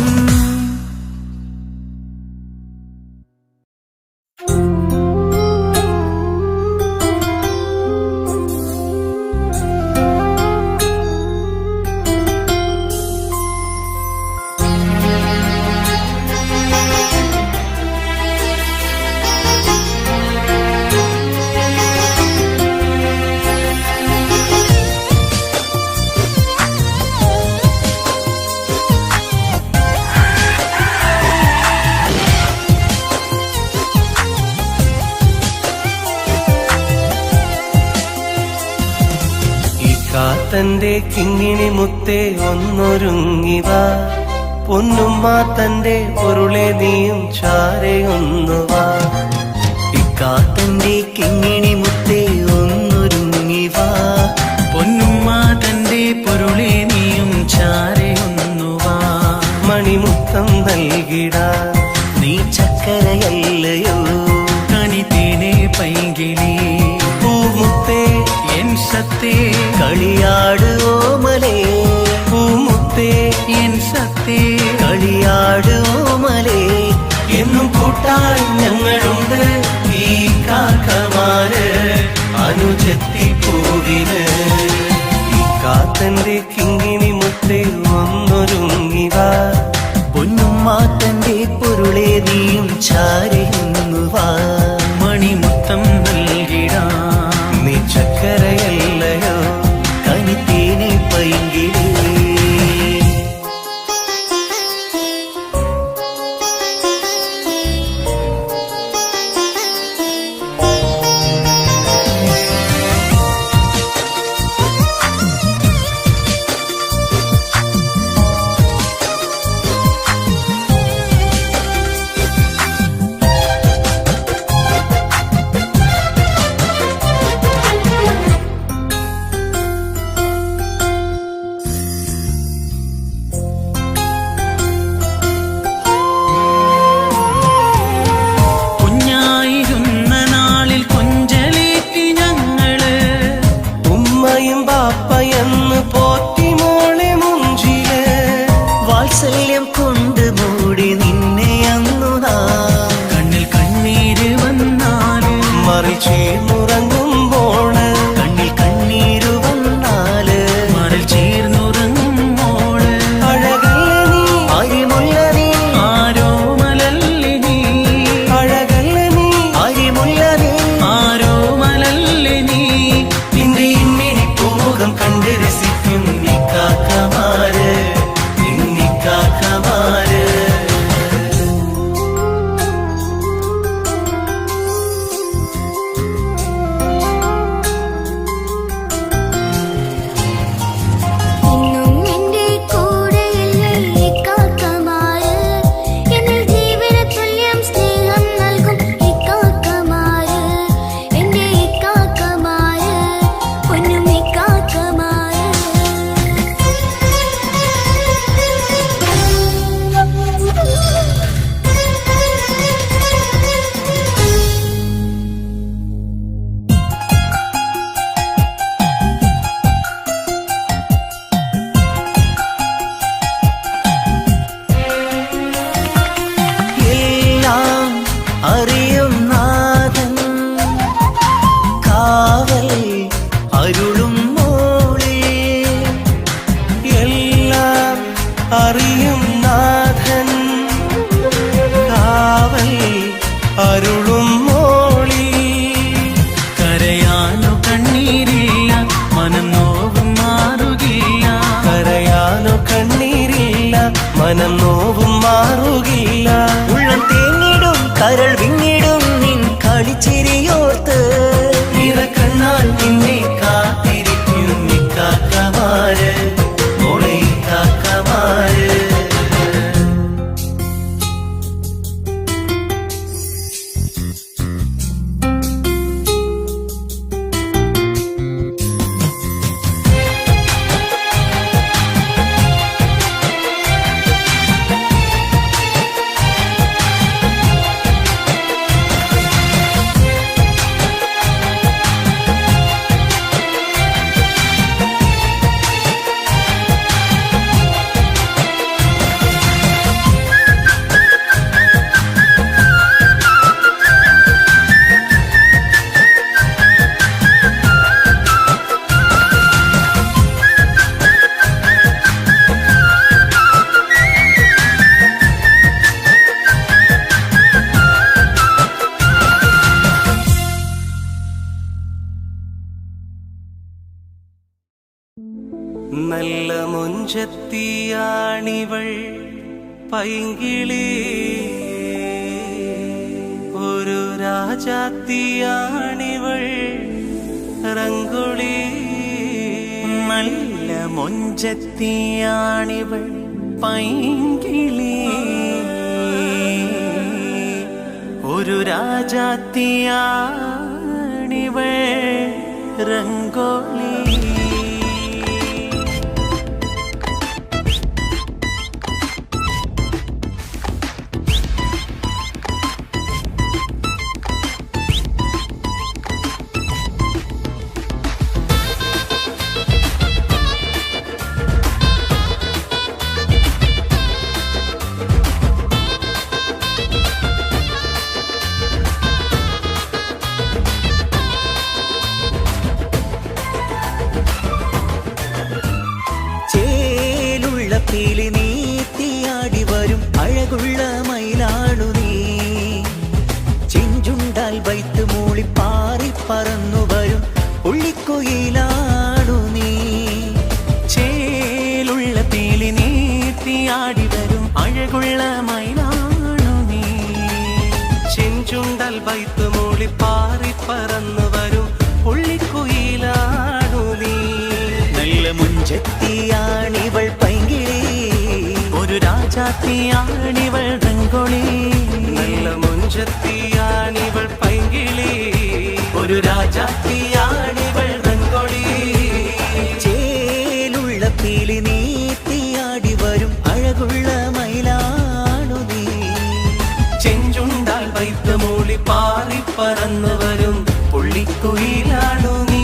കാത്തന്റെ കിങ്ങിണി മുത്തേ ഒന്നൊരുങ്ങിവ പൊന്നുമ്മ തന്റെ പൊരുളെ നീയും ചാരയൊന്നുവാ ഇക്കാത്തന്റെ കിങ്ങിണി മുത്തേ ഒന്നൊരുങ്ങിവാ പൊന്നുമ്മ തന്റെ പൊരുളെ നീയും ചാരയൊന്നുവാ മണിമുത്തം നൽകിടാ നീ ചക്കരയല്ലയോ കനിതേനെ പൈകിളി പൂമുത്തേ എൻ സത്തേ കളിയാട് ഓമലേ പൂമുത്തേ എൻ സത്തേ കളിയാട് ഓമലേ എന്നും കൂട്ടാൻ ഞങ്ങളുണ്ട് ഈ കാക്കമാര് അനുജത്തി പൂവിന് ഈ കാത്തന്റെ കിങ്ങിണി മുത്തേ ഒന്നൊരുങ്ങിവ പൊന്നുമ്മ തന്റെ പൊരുളെ നീയും ചാരയുന്നുവാ മണിമുത്തം നൽകിടാം നീ ചക്കരയല്ലയോ കനിത്തേനെ പൈങ്കിളേ നല്ല മൊഞ്ചത്തിയാണിവൾ പൈങ്കിളി ഒരു രാജാത്തിയാണിവൾ റംഗോളി നല്ല മൊഞ്ചത്തിയാണിവൾ പൈങ്കിളി ഒരു രാജാത്തിയാണിവൾ റംഗോളി പീലി നീത്തിയാടി വരും അഴകുള്ള മയിലാണു നീ ചെഞ്ചുണ്ടാൽ വൈത്ത് മൂളി പാറി പറന്നു വരും ഉള്ളിക്കുയിലാണു നീ ചേലുള്ള പീലി നീത്തിയാടി വരും അഴകുള്ള മയിലാണു നീ ചെഞ്ചുണ്ടൽ വൈത്ത് മൂളി പാറി പറന്നു വരും ഉള്ളിക്കുയിലാണു നീ നല്ല മുഞ്ചത്തിയാണിവൾ പൈങ്കിളി ഒരു രാജാത്തിയാണിവൾ റംഗോളി നല്ല മുഞ്ചത്തിയാണിവൾ പൈങ്കിളി ഒരു രാജാത്തിയാണിവൾ റംഗോളി ചേലുള്ള പീലി നീത്തിയാടി വരും അഴകുള്ള മയിലാണു നീ ചെഞ്ചുണ്ടാൽ വൈത്ത് മൂളി പാറി പറന്നു വരും പുള്ളിക്കുയിലാണു നീ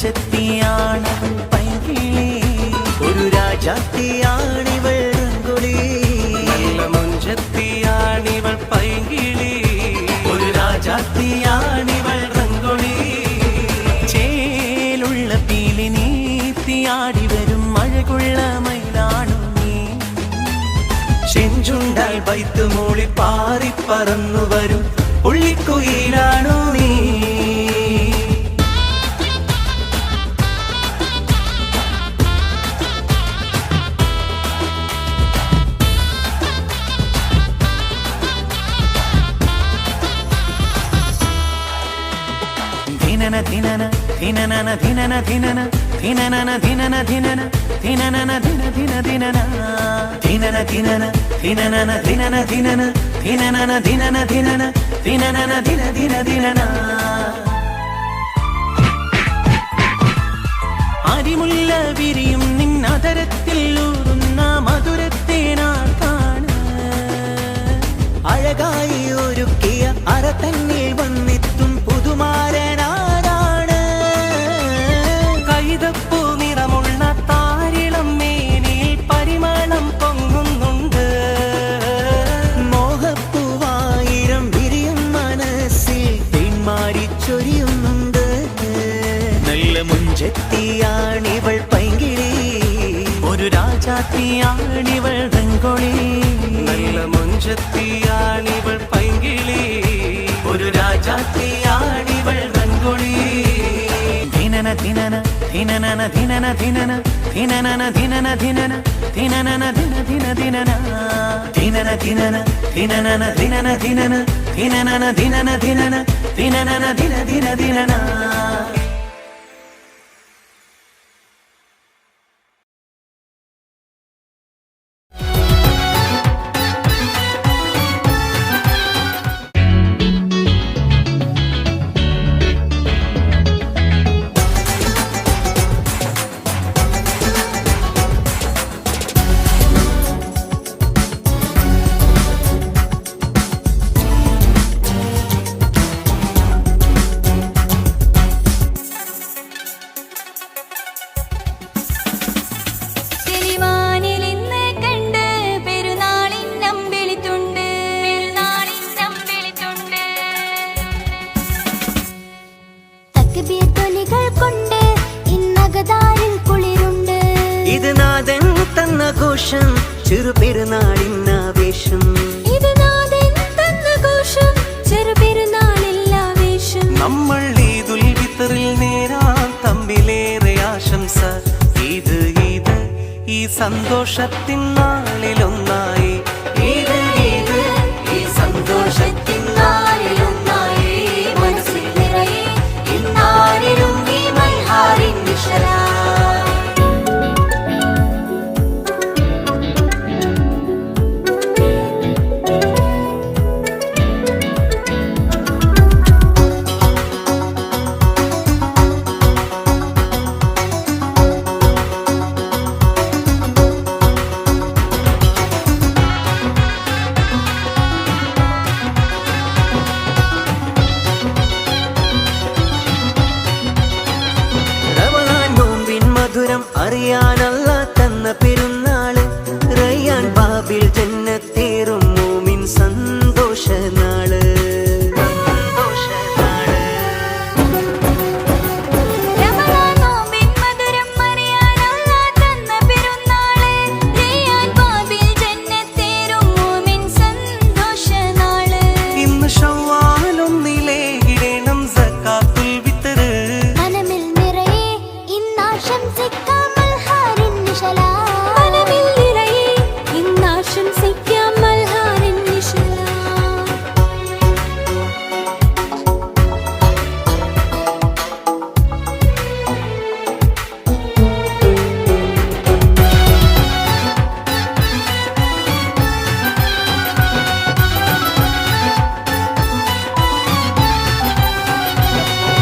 മൊഞ്ചത്തിയാണവൾ പൈങ്കിളി ഒരു രാജാത്തിയാണിവൾ റംഗോളി നല്ല മുഞ്ചത്തിയാണിവൾ പൈങ്കിളി ഒരു രാജാത്തിയാണിവൾ റംഗോളി ചേലുള്ള പീലി നീത്തിയാടി വരും അഴകുള്ള മയിലാണു നീ ചെഞ്ചുണ്ടാൽ വൈത്ത് മൂളി പാറി പറന്നു വരും ഉള്ളിക്കുയിലാണു നീ ധിനന ധിനന ധിനന ധിനന ധിനന ധിനന ധിനന ധിനന ധിന ധിന ധിനന ധിനന ധിനന ധിനന ധിനന ധിനന ധിനന ധിനന ധിനന ധിനന ധിന ധിന ധിനന അരിമുല്ല വിരിയും നിന്നതരത്തിൽ ഊറുന്ന മധുരത്തേനാർക്കാണ് അഴകായി ഒരുക്കിയ അറ തന്നിൽ വന്നെത്തും പുതുമാരനാരാണ് കൈതപ്പൂ നിറമുള്ള താരിളം മേനിയിൽ പരിമളം പൊങ്ങുന്നുണ്ട് മോഹപ്പൂവായിരം വിരിയും മനസ്സിൽ പിന്മാറിച്ചൊരിയുന്നുണ്ട് നല്ല മുഞ്ചത്തിയാണിവൾ പൈങ്കിളി ഒരു രാജാത്തിയാണിവൾ റംഗോളി നല്ല മുഞ്ചത്തിയാണിവൾ പൈങ്കിളി ഒരു രാജാത്തിയാണിവൾ റംഗോളി ധിനന ധിനന ധിനന ധിനന ധിനന ധിനന ധിനന ധിനന ധിനന ധിന ധിന ധിനന ധിനന ധിനന ധിനന ധിനന ധിനന ധിനന ധിനന ധിനന ധിനന ധിന ധിന ധിനന തക്ബീർധ്വനികൾ കൊണ്ട് ഇന്നകതാരിൽ കുളിരുണ്ട്. ഇത് നാഥൻ തന്ന ഘോഷം ചെറുപെരുന്നാളിന്നാവേശം. ഇത് നാഥൻ തന്ന ഘോഷം ചെറുപെരുന്നാളില്ലാവേശം. നമ്മൾ ഈദുൽ ഫിത്റിൽ നേരാം തമ്മിലേറെ ആശംസ. ഈദ് ഈദ് ഈ സന്തോഷത്തിൻ നാളിലൊന്നായി. ഈദ് ഈദ് ഈ സന്തോഷത്തിൻ നാളിലൊന്നായി. മനസ്സിൽ നിറയെ ഇന്നാരിലും ഈ മൽഹാറിൻ നിശലാ. റമളാൻ നോമ്പിൻ മധുരം അറിയാനല്ല തന്ന പെരുന്നാള്. റയ്യാൻ ബാബിൽ ജന്നത്തേറും മോമിൻ സന്തോഷനാള്. റമളാൻ നോമ്പിൻ മധുരം അറിയാനല്ല തന്ന പെരുന്നാള്. റയ്യാൻ ബാബിൽ ജന്നത്തേറും മോമിൻ സന്തോഷനാള്. ഇന്ന് ശവ്വാലൊന്നിലെ ഇടണം സക്കാത്തുൽ ഫിത്ർ. മനമിൽ നിറയെ ഇന്നാശംസിക്കാം മൽഹാറിൻ നിശലാ. മനമിൽ നിറയെ ഇന്നാശംസിക്കാം മൽഹാറിൻ നിശലാ.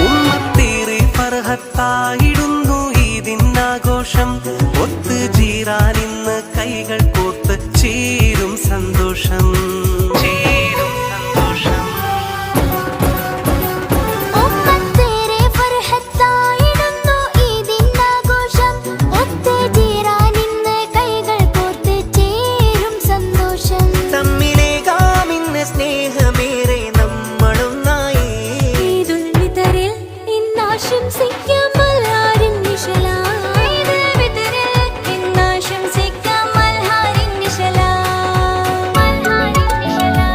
ഉമ്മത്തേറെ ഫർഹത്തായിടുന്നു ഈദിനാഘോഷം. ഒത്ത് ജീറാനിന്ന് കൈകൾ കോർത്ത് ചേരും സന്തോഷം. ചേരും സന്തോഷം. ഉമ്മത്തേറെ ഫർഹത്തായിടുന്നു ഈദിനാഘോഷം. ഒത്ത് ചേരാനിന്ന് കൈകൾ കോർത്ത് ചേരും സന്തോഷം. തമ്മിലേകാമിന്ന് സ്നേഹമേറെ നമ്മളൊന്നായി. ഈദുൽ ഫിത്റിൽ ഇന്നാശംസിക്കാം മൽഹാറിൻ നിശലാ. ഈദുൽ ഫിത്റിൽ ഇന്നാശംസിക്കാം മൽഹാറിൻ നിശലാ. മൽഹാറിൻ നിശലാ.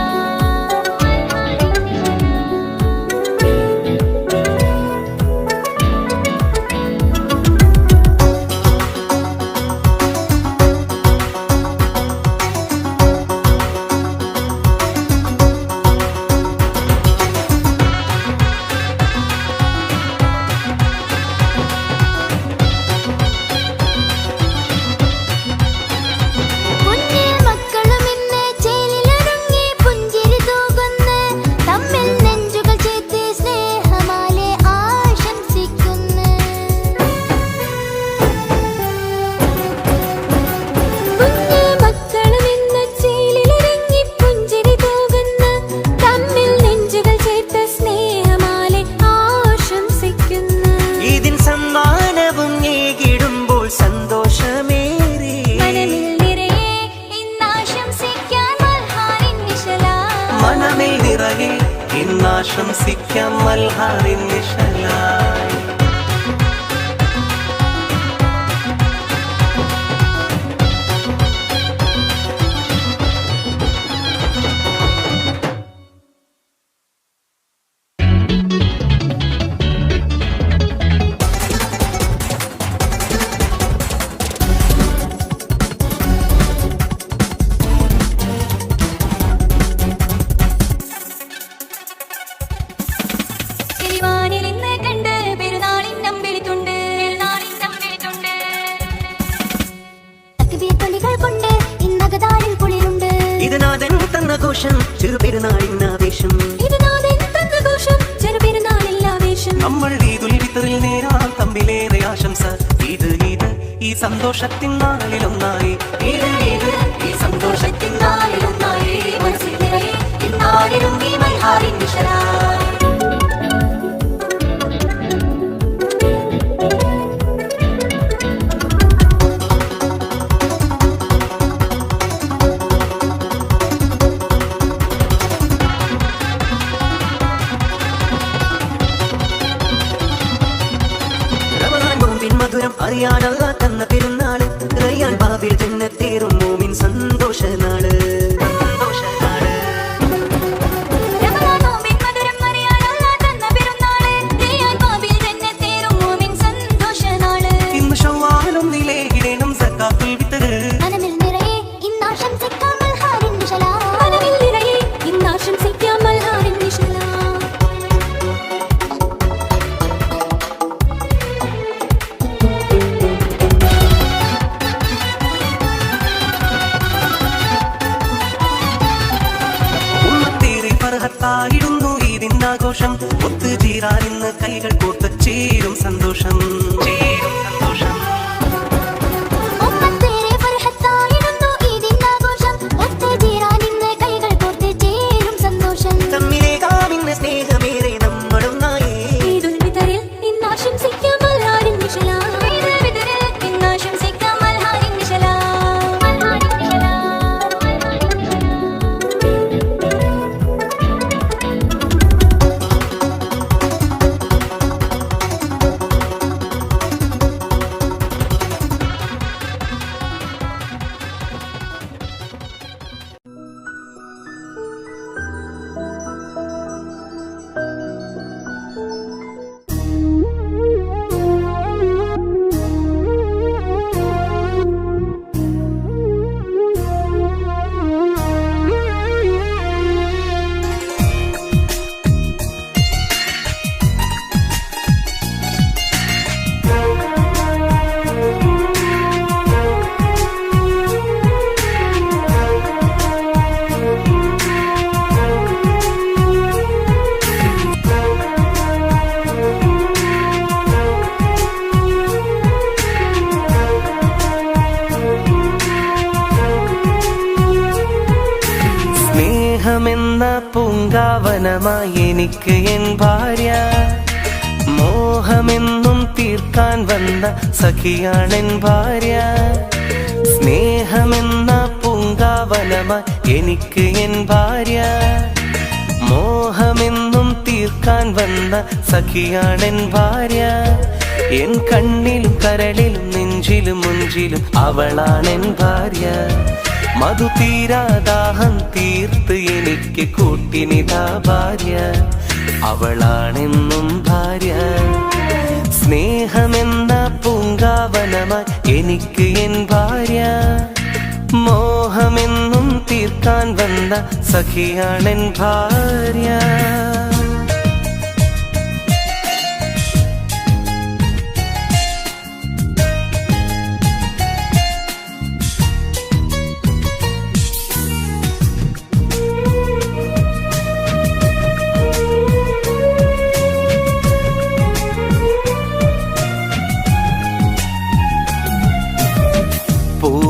കുഞ്ഞേ മക്കളും ഇന്ന് ചേലിലിറങ്ങി പുഞ്ചിരി തൂകുന്നു. തമ്മിൽ നെഞ്ചുകൾ ചേർത്ത് സ്നേഹമാലെ ആശംസിക്കുന്നു. കുഞ്ഞേ മക്കളും ഇന്ന് ചേലിലിറങ്ങി പുഞ്ചിരി തൂകുന്നു. തമ്മിൽ നെഞ്ചുകൾ ചേർത്ത് സ്നേഹമാലെ ആശംസിക്കുന്നു. ഇതിൻ സമ്മാനവും ഏകിടുമ്പോൾ സന്തോഷമേറെ. മനമിൽ നിറയെ ഇന്നാശംസിക്കാൻ മൽഹാറിൻ നിശലാ. മനമിൽ നിറയെ ഇന്നാശംസിക്കാം മൽഹാറിൻ നിശലായി. തിരുവാനിൽ ഇന്ന് കണ്ട് പെരുന്നാളിൻ നമ്പിളിത്തുണ്ട്. പെരുന്നാളിൻ നമ്പിളിത്തുണ്ട്. തക്ബീർധ്വനികൾ കൊണ്ട് ഇന്നകതാരിൽ കുളിരുണ്ട്. ഇത് നാഥൻ തന്ന ഘോഷം ചെറുപെരുന്നാളിന്നാവേശം. ഇത് നാഥൻ തന്ന ഘോഷം ചെറുപെരുന്നാളില്ലാവേശം. നമ്മൾ ഈദുൽ ഫിത്റിൽ നേരാം തമ്മിലേറെ ആശംസ. ഈദ് ഈദ് ഈ സന്തോഷത്തിൻ നാളിലൊന്നായി. ഈദ് ഈദ് ഈ സന്തോഷത്തിൻ നാളിലൊന്നായി. മനസ്സിൽ നിറയെ ഇന്നാരിലും ഈ മൽഹാറിൻ നിശലാ. മധുരം അറിയാനല്ല തന്ന പെരുന്നാള് റയ്യാൻ ബാബിൽ ജന്നത്തേറും മോമിൻ സന്തോഷനാള് ഇന്ന് ഷവ്വാലും നിലേകിടേണം സക്കാത്തുൽ വിത്തർ ായിടുന്നു ഇതിന്നാഘോഷം ഒത്തുചേരാനിന്ന് കൈകൾ കോർത്ത് ചേരും സന്തോഷം ചേരും സന്തോഷം തമ്മിലേകാമിന്ന് സ്നേഹമേറെ നമ്മളൊന്നായേ സ്നേഹമെന്ന പൂങ്കാവനമായി എനിക്ക് എൻ ഭാര്യ മോഹമെന്നും തീർക്കാൻ വന്ന സഖിയാണെൻ ഭാര്യ സ്നേഹമെന്ന പൂങ്കാവനമായി എനിക്ക് എൻ ഭാര്യ മോഹമെന്നും തീർക്കാൻ വന്ന സഖിയാണെൻ ഭാര്യ എൻ കണ്ണിലും കരളിലും നെഞ്ചിലും മുഞ്ചിലും അവളാണെൻ ഭാര്യ മധു തീരാദാഹം തീർത്ത് എനിക്ക് കൂട്ടിനിതാ ഭാര്യ അവളാണെന്നും ഭാര്യ സ്നേഹമെന്ന പൂങ്കാവനമായി എനിക്ക് എൻ ഭാര്യ മോഹമെന്നും തീർക്കാൻ വന്ന സഖിയാണെൻ ഭാര്യ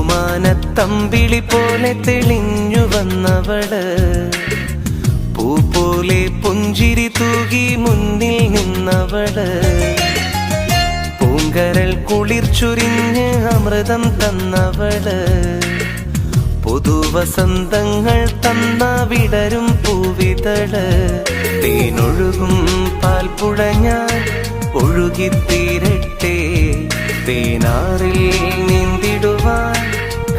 പൂമാനത്തമ്പിളി പോലെ തെളിഞ്ഞു വന്നവള് പൂ പോലെ പുഞ്ചിരി തൂകി മുന്നിൽ നിന്നവള് പൂങ്കരൽ കുളിർ ചൊരിഞ്ഞ് അമൃതം തന്നവള് പുതുവസന്തങ്ങൾ തന്ന വിടരും പൂവിതള് തേനൊഴുകും പാൽപ്പുഴ ഞാൻ ഒഴുകിത്തീരട്ടെ തേനാറിൽ നീന്തിടുവാൻ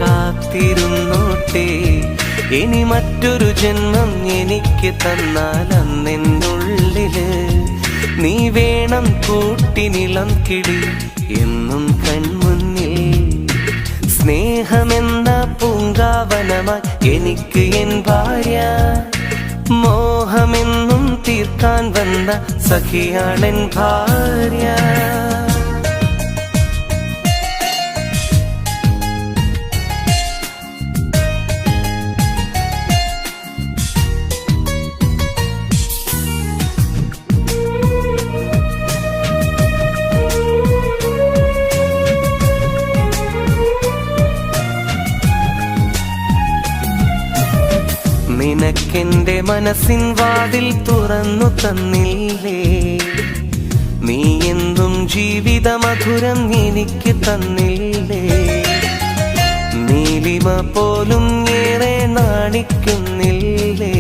കാത്തിരുന്നോട്ടെ ഇനി മറ്റൊരു ജന്മം എനിക്ക് തന്നാൽ അന്നെന്നുള്ളില് നീ വേണം കൂട്ടിനിളം കിളി എന്നും കൺമുന്നിൽ സ്നേഹമെന്ന പൂങ്കാവനമായി എനിക്ക് എൻ ഭാര്യ മോഹമെന്നും തീർക്കാൻ വന്ന സഖിയാണെൻ ഭാര്യ നിനക്കെന്റെ മനസ്സിൻ വാതിൽ തുറന്നു തന്നില്ലേ നീ എന്തും ജീവിത മധുരം എനിക്ക് തന്നില്ലേ നീലിമ പോലും ഏറെ നാണിക്കുന്നില്ലേ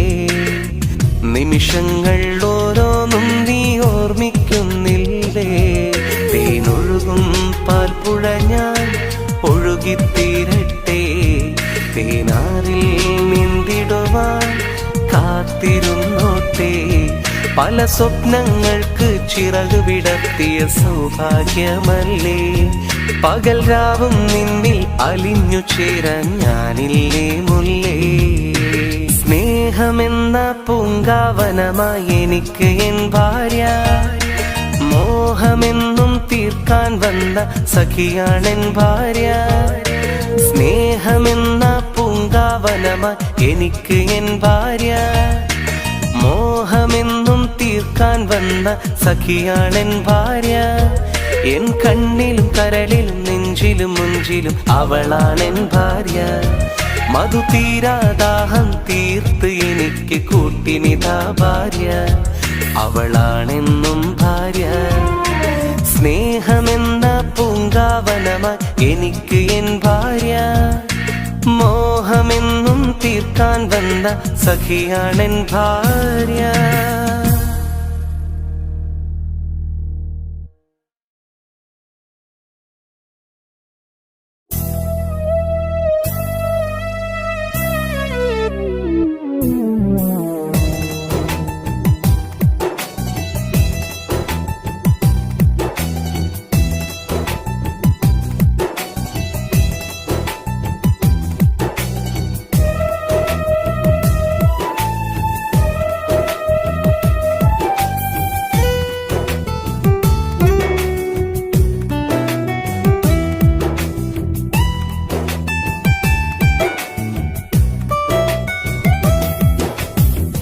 നിമിഷങ്ങൾ ഓരോന്നും നീ ഓർമ്മിക്കുന്നില്ലേ തേനൊഴുകും പാൽ കാത്തിരുന്നോട്ടെ. പല സ്വപ്നങ്ങൾക്ക് ചിറക് വിടർത്തിയ സൗഭാഗ്യമല്ലേ. പകൽ രാവും നിന്നിൽ അലിഞ്ഞു ചേരാൻ ഞാനില്ലേ മുല്ലേ. സ്നേഹമെന്ന പൂങ്കാവനമായി എനിക്ക് എൻ ഭാര്യ. മോഹമെന്നും തീർക്കാൻ വന്ന സഖിയാണെൻ ഭാര്യ. സ്നേഹമെന്ന പൂങ്കാവനമായി എനിക്ക് എൻ ഭാര്യ. മോഹമെന്നും തീർക്കാൻ വന്ന സഖിയാണെൻ ഭാര്യ. എൻ കണ്ണിലും കരളിലും നെഞ്ചിലും മുഞ്ചിലും അവളാണെൻ ഭാര്യ. മധു തീരാദാഹം തീർത്ത് എനിക്ക് കൂട്ടിനിതാ ഭാര്യ. അവളാണെന്നും ഭാര്യ. സ്നേഹമെന്ന പൂങ്കാവനമായി എനിക്ക് എൻ ഭാര്യ. മോഹമെന്നും തീർക്കാൻ വന്ന സഖിയാണെൻ ഭാര്യ.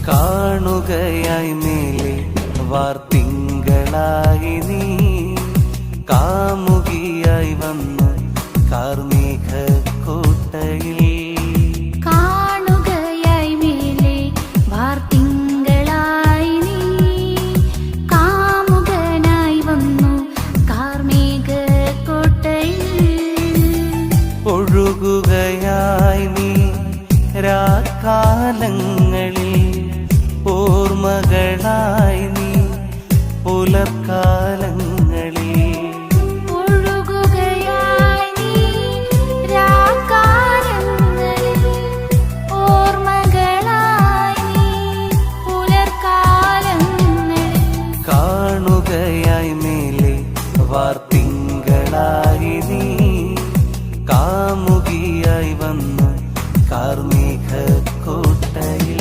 കാണുകയായി മേലെ വാർത്തിങ്കളായി നീ. കാമുകിയായി വന്ന് കാർമേഘ കോട്ടയിൽ. കാണുകയായി മേലെ വാർത്തിങ്കളായി നീ. കാമുകനായി വന്നു കാർമേഘ കോട്ടയിൽ. ഒഴുകുകയായി നീ രാക്കാലങ്ങളിൽ. ഓർമ്മകളായി നീ പുലർക്കാലങ്ങളിൽ. ഒഴുകുകയായി നീ രാക്കാലങ്ങളിൽ. ഓർമ്മകളായി നീ പുലർക്കാലങ്ങളിൽ. കാണുകയായി മേലെ വാർത്തിങ്കളായി നീ. കാമുകിയായി വന്നു കാർമേഘ കോട്ടയിൽ.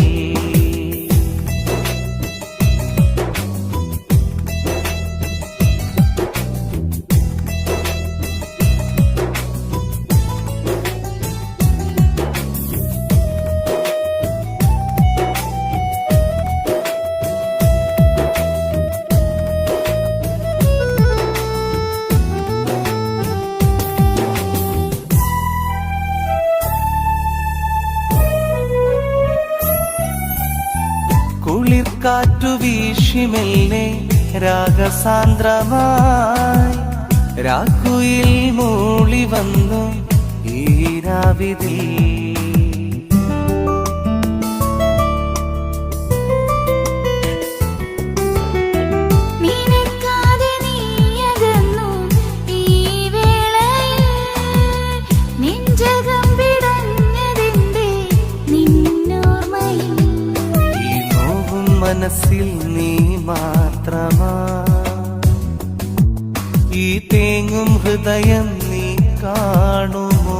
കുളിർക്കാറ്റു വീശിമെല്ലെ രാഗസാന്ദ്രമായി. രാക്കുയിൽ മൂളി വന്നു ഈ രാവിതിൽ. നിനക്കാതെ നീയകന്നു ഈ വേളയിൽ. നെഞ്ചകം പിടഞ്ഞതെന്തേ നിന്നോർമ്മയിൽ. ഈ നോവും മനസ്സിൽ നീ മാത്രമാ. ഈ തേങ്ങും ഹൃദയം നീ കാണുമോ.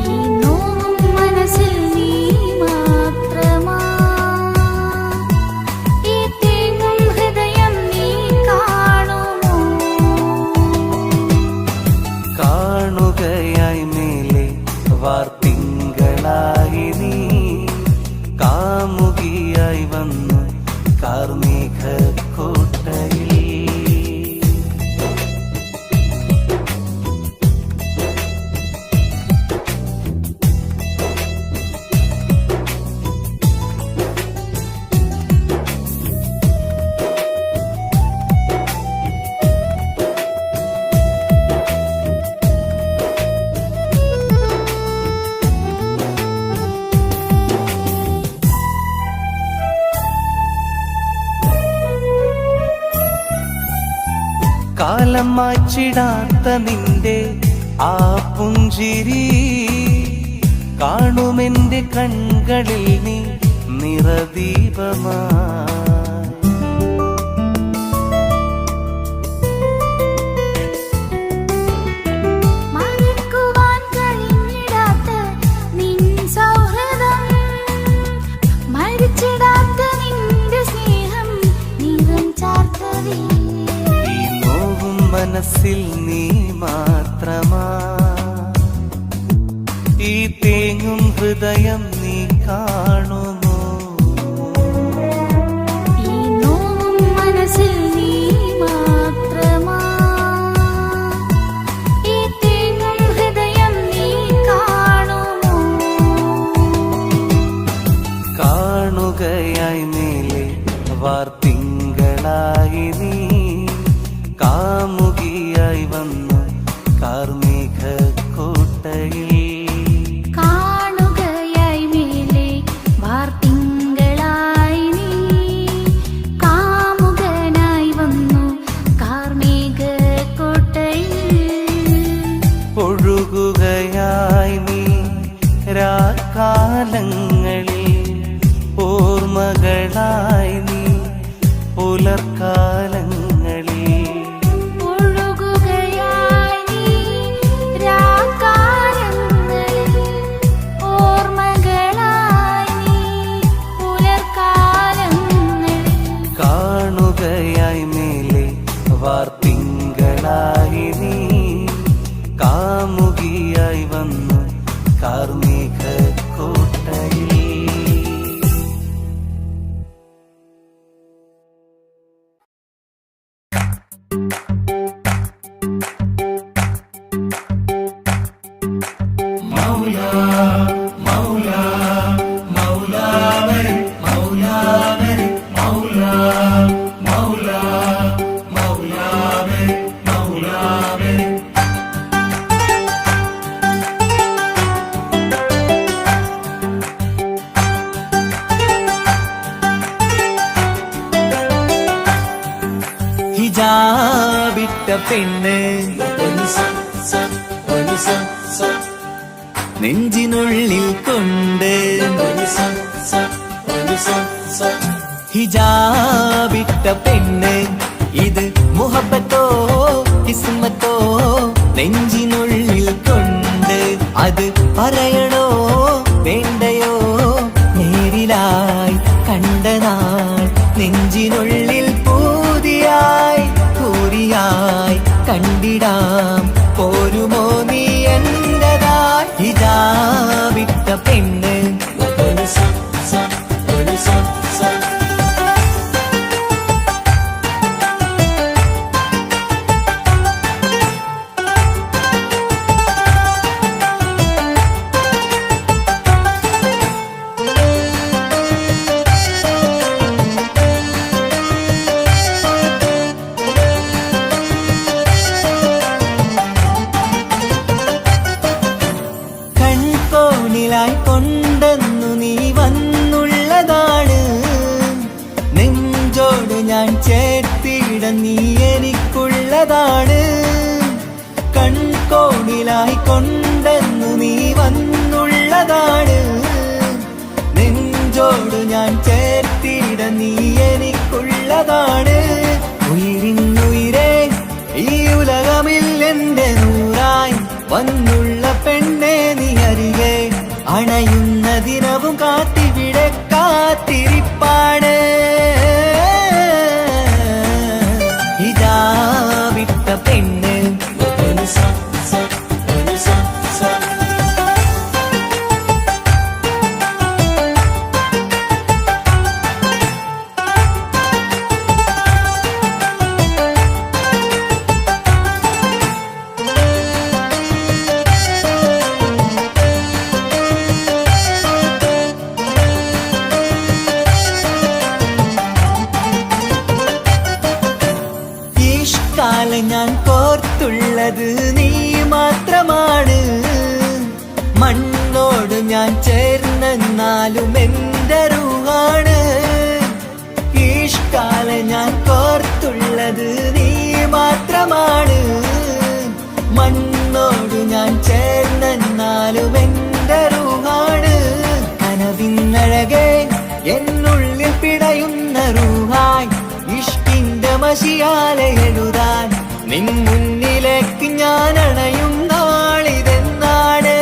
ഈ നോവും മനസ്സിൽ നീ മാത്രമാ. ഈ തേങ്ങും ഹൃദയം നീ കാണുമോ. കാണുകയായി മേലെ വാർത്തിങ്കളായി നീ. കാമുകിയായി വന്നു കാർമേഘ കോട്ടയിൽ. കാലം മാച്ചിടാത്ത നിന്റെ ആ പുഞ്ചിരി കാണുമെന്റെ കൺകളിൽ നീ നിറദീപമായി. മറക്കുവാൻ കഴിഞ്ഞിടാത്ത നിൻ സൗഹൃദം, മരിച്ചിടാത്ത നിന്റെ സ്നേഹം നിറം ചാർത്തവേ. ഈ നോവും മനസ്സിൽ നീ മാത്രമാ, ഈ തേങ്ങും ഹൃദയം നീ കാണുമോ? ഈ നോവും മനസ്സിൽ നീ മാത്രമാ, ഈ തേങ്ങും ഹൃദയം നീ കാണുമോ? കാണുകയായി മേലെ വാർത്തിങ്കളായി നീ, കാമുകിയായി വന്നു കാർമേഘ കോട്ടയിൽ. കാണുകയായി മേലെ വാർത്തിങ്കളായി നീ, കാമുകനായി വന്നു കാർമേഘക്കോട്ടയിൽ. ഒഴുകുകയായി നീ രാക്കാലങ്ങളിൽ, ഓർമ്മകളായി നീ പുലർക്കാലങ്ങളിൽ. ഒഴുകുകയായി നീ രാക്കാലങ്ങളിൽ, ഓർമ്മകളായി നീ പുലർക്കാലങ്ങളിൽ. കാണുകയായി മേലെ വാർത്തിങ്കളായി നീ, കാമുകിയായി വന്നു കാർമേഘ കോട്ടയിൽ. ഹിജാബിട്ട പെണ്ണ് നെഞ്ചിനുള്ളിൽ കൊണ്ട്, ഹിജാബിട്ട പെണ്ണ് ഇത് മുഹബത്തോ കിസ്മത്തോ നെഞ്ചിനുള്ളിൽ കൊണ്ട്. അത് പറയണോ വേണ്ടയോ നേരിലായി കണ്ട നാൾ, നെഞ്ചിനുള്ളിൽ പൂതിയായി കൂറിയായി കണ്ടിടാം പോരുമോ നീ എന്റതായി. ഹിജാബിട്ട പെണ്ണ് കൺകോണിലായി കൊണ്ടെന്നു നീ വന്നുള്ളതാണ്, നെഞ്ചോട് ഞാൻ ചേർത്തിട നീ എനിക്കുള്ളതാണ്. കൺകോണിലായി കൊണ്ടെന്നു നീ വന്നുള്ളതാണ്, നെഞ്ചോട് ഞാൻ ചേർത്തിട നീ എനിക്കുള്ളതാണ്. ഉയിരിന്നുയിരേ ഈ ഉലകമിൽ എന്റെ നൂറായി വന്നുള്ള പെണ്ണെ നീ അരികെ അണയുന്ന ദിനവും കാത്തിവിടെ കാത്തിരിപ്പാണ്. ഹിജാബിട്ട പെണ്ണ് ഞാൻ കോർത്തുള്ളത് നീ മാത്രമാണ്, മണ്ണോട് ഞാൻ ചേർന്നെന്നാലും എന്റെ റൂഹാണ്. ഈഷ്കാല ഞാൻ കോർത്തുള്ളത് നീ മാത്രമാണ്, മണ്ണോട് ഞാൻ ചേർന്നെന്നാലും എന്റെ റൂഹാണ്. കനവിന്നഴകെ മഷിയാലെ എഴുതാൻ നിൻ മുന്നിലേക്ക് ഞാൻ അണയും നാളിതെന്നാണ്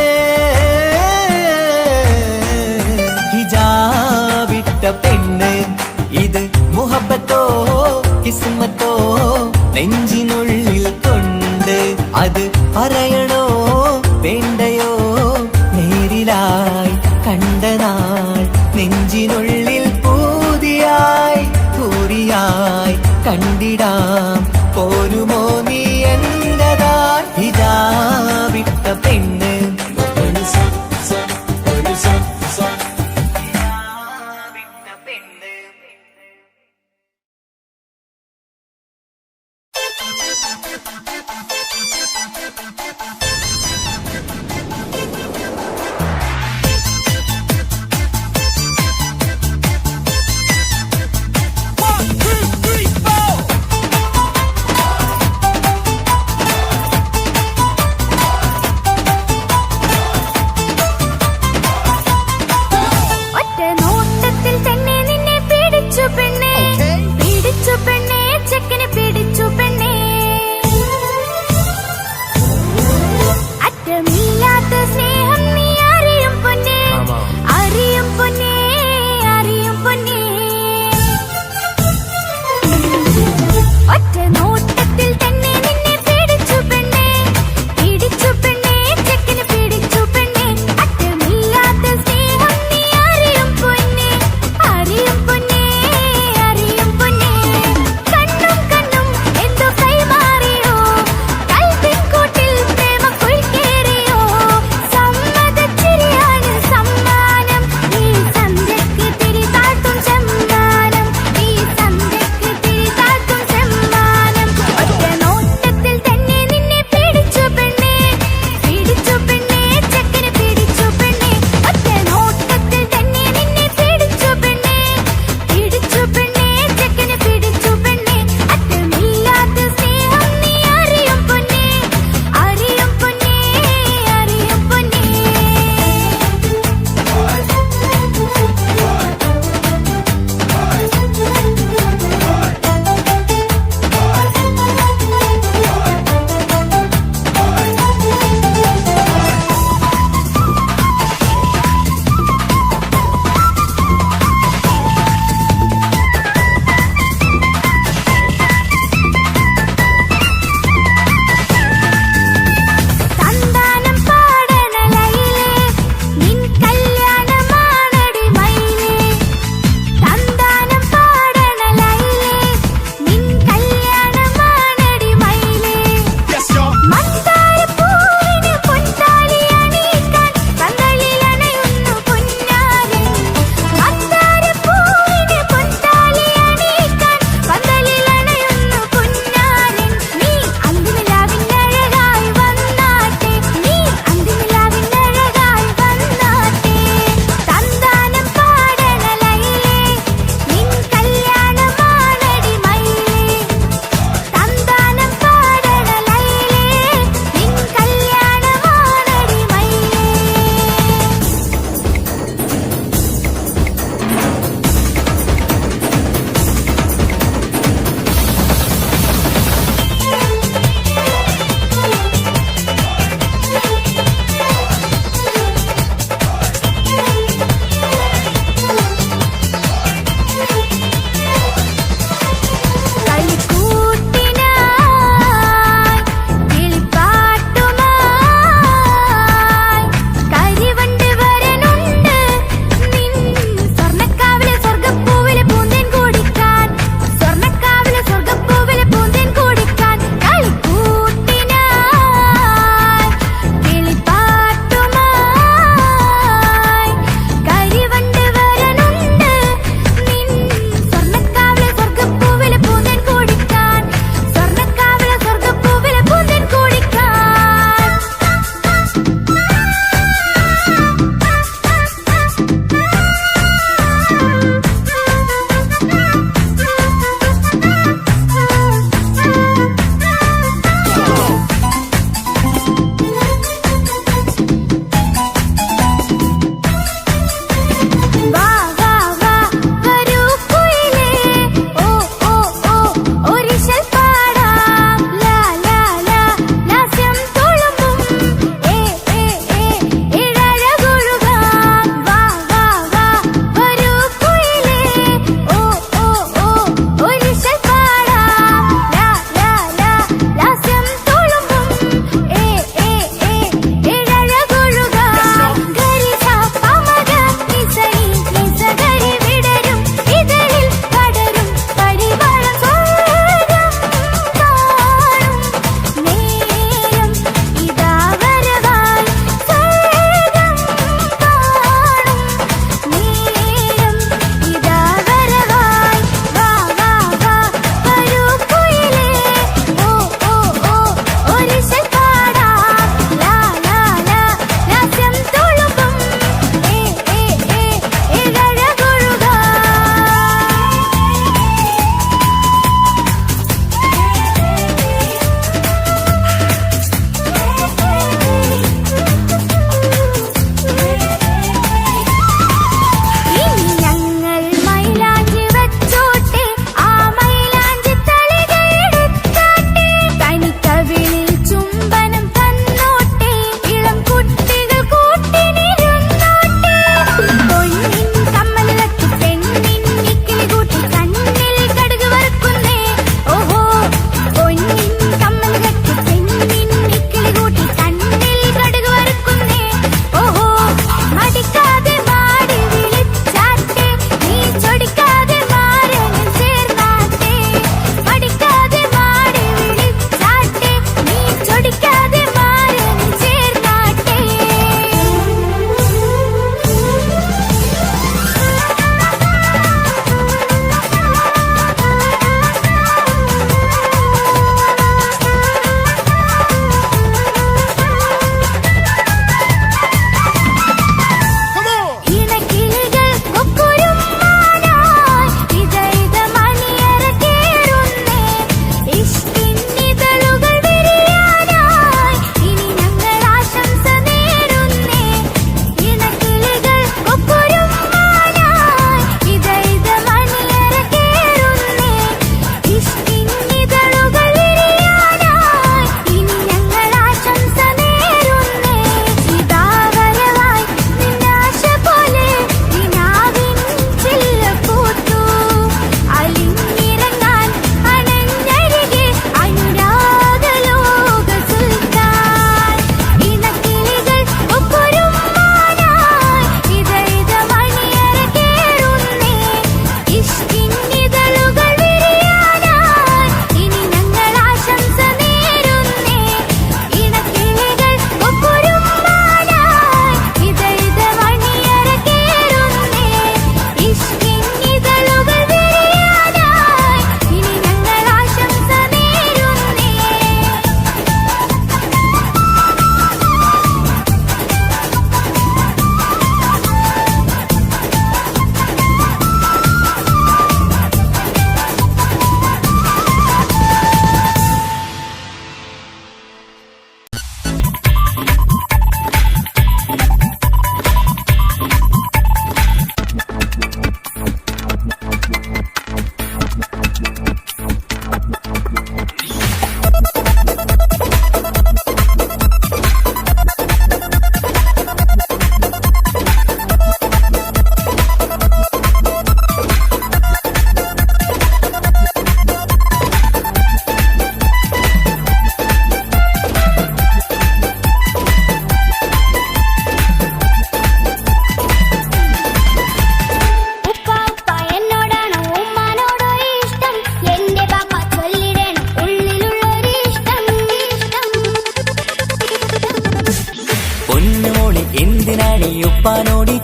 ഹിജാബിട്ട പെണ്ണ് ഇത് മുഹബത്തോ കിസ്മത്തോ നെഞ്ചിനുള്ളിൽ കൊണ്ട് അത് പറയണോ വേണ്ടയോ നേരിലായി കണ്ട നാൾ നെഞ്ചിനുള്ളിൽ പൂതിയായി പൂരിയായി കണ്ടിടാം പോരുമോ നീ എന്റതായി ഹിജാബിട്ട പെണ്ണ് ഒറ്റ നോട്ടത്തിൽ തന്നെ നിന്നെ പിടിച്ചു പെണ്ണേ പിടിച്ചു പെണ്ണേ ചെക്കനെ പിടിച്ചു പെണ്ണേ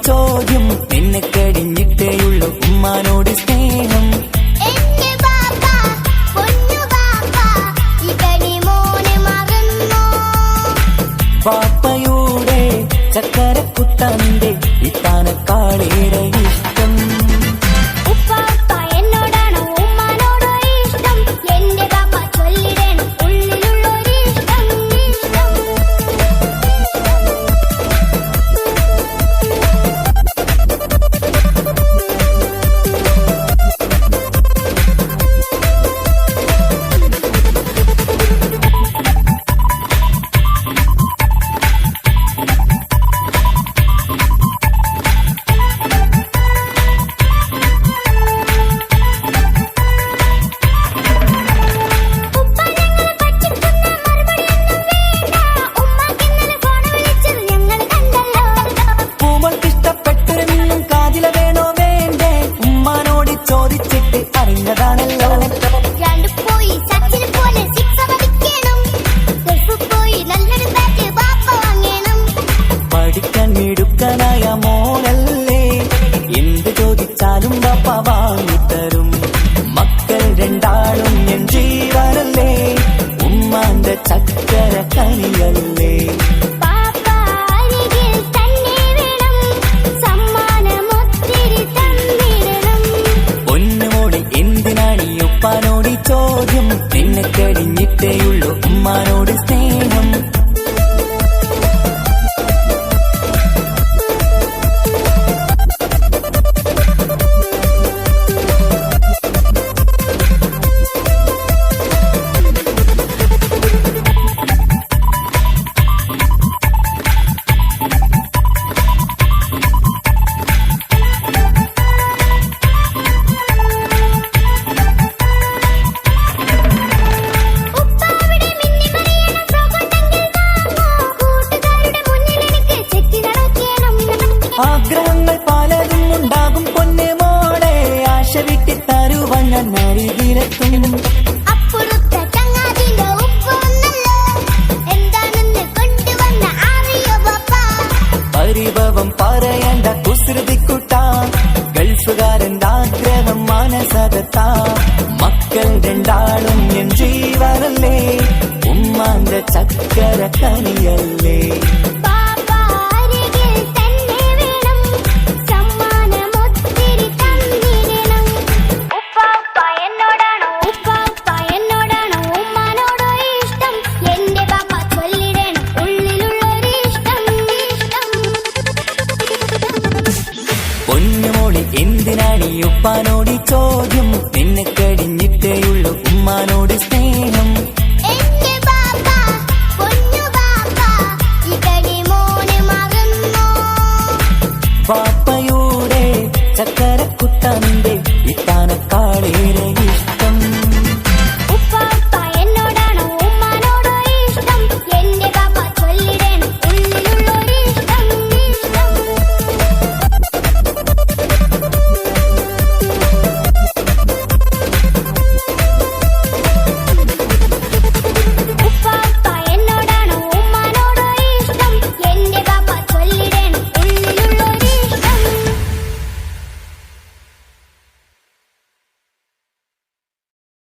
ചോദ്യം, നിന്നെ കഴിഞ്ഞിട്ടേയുള്ളൂ ഉമ്മാനോട് സ്നേഹം. എന്റെ ബാപ്പ പൊന്നു ബാപ്പ ഇവനെ മോനെ മറന്നോ? പാപ്പയുടെ ചക്കരക്കുട്ടന്റെ ഇത്താനക്കാളേറെ ഇഷ്ടം. ഉപ്പാപ്പ എന്നോടാണോ ഉമ്മാനോടോ ഇഷ്ടം? എന്റെ ബാപ്പ ചൊല്ലിടണം ഉള്ളിലുള്ളൊരിഷ്ടം. പൂമൾക്കിഷ്ടപ്പെട്ടൊരു കാതില വേണോ വേണ്ടേ? ഉമ്മാനോട് ചോദിച്ചിട്ട് അറിഞ്ഞതാണല്ലോ. രണ്ട് പോയി സച്ചിൻ പോലെ സിക്സ് അടിക്കണം. ഗൾഫിൽ പോയി നല്ലൊരു ബാറ്റ് ബാപ്പ വാങ്ങണം. പഠിക്കാൻ മിടുക്കനായ മോനല്ലേ, എന്ത് ചോദിച്ചാലും ബാപ്പ വാങ്ങിത്തരും. മക്കൾ രണ്ടാളും എൻ ജീവനല്ലേ, ഉമ്മാന്റെ ചക്കര കനിയല്ലേ. ബാപ്പ അരികിൽ തന്നെ വേണം, സമ്മാനമൊത്തിരി തന്നിടണം. പൊന്നുമോടി എന്തിനാണ് ഈ ഉപ്പാനോട് ഈ ചോദ്യം, നിന്നെ കഴിഞ്ഞിട്ടേയുള്ളൂ ഉമ്മാനോട് സ്നേഹം. ഉപ്പാവിടെ മിന്നിമറിയണ ഫ്രോക്കുണ്ടെങ്കിൽ താങ്ങോ, കൂട്ടുകാരുടെ മുന്നിൽ എനിക്ക് ചെത്തി നടക്കണം. ആഗ്രഹങ്ങൾ പലതും ഉണ്ടാകും പൊന്നെ മോളെ, ആശ വിട്ടി തരുവാൻ ഞാൻ അരികിലെത്തും. അപ്പുറത്തെ ചങ്ങാതിന്റെ ഉപ്പ് വന്നല്ലോ, എന്താണെന്ന് കൊണ്ടുവന്ന അറിയോ ബാപ്പ? പരിഭവം പറയണ്ട കുസൃതിക്കുട്ട, ഗൾഫുകാരന്റെ ആഗ്രഹം മനസകത്ത. മക്കൾ രണ്ടാളും എൻ ജീവനല്ലേ, ഉമ്മാന്റെ ചക്കര കനിയല്ലേ. ബാപ്പ അരികിൽ തന്നെ വേണം, സമ്മാനമൊത്തിരി തന്നിടണം. ഉപ്പാപ്പ എന്നോടാണോ ഉമ്മാനോടോ ഇഷ്ടം? എന്റെ ബാപ്പ ചൊല്ലിടണം ഉള്ളിലുള്ളൊരിഷ്ടം. പൊന്നുമോളി എന്തിനാണ് ഈ ഉപ്പാനോട് ഈ ചോദ്യം, നിന്നെ കഴിഞ്ഞിട്ടേയുള്ളൂ ഉമ്മാനോട് സ്നേഹം. എന്റെ ബാപ്പ പൊന്നു ബാപ്പ ഇവനെ മോനെ മറന്നോ? പാപ്പയുടെ ചക്കരക്കുട്ടന്റെ ഇത്താനക്കാളേറെ ഇഷ്ടം.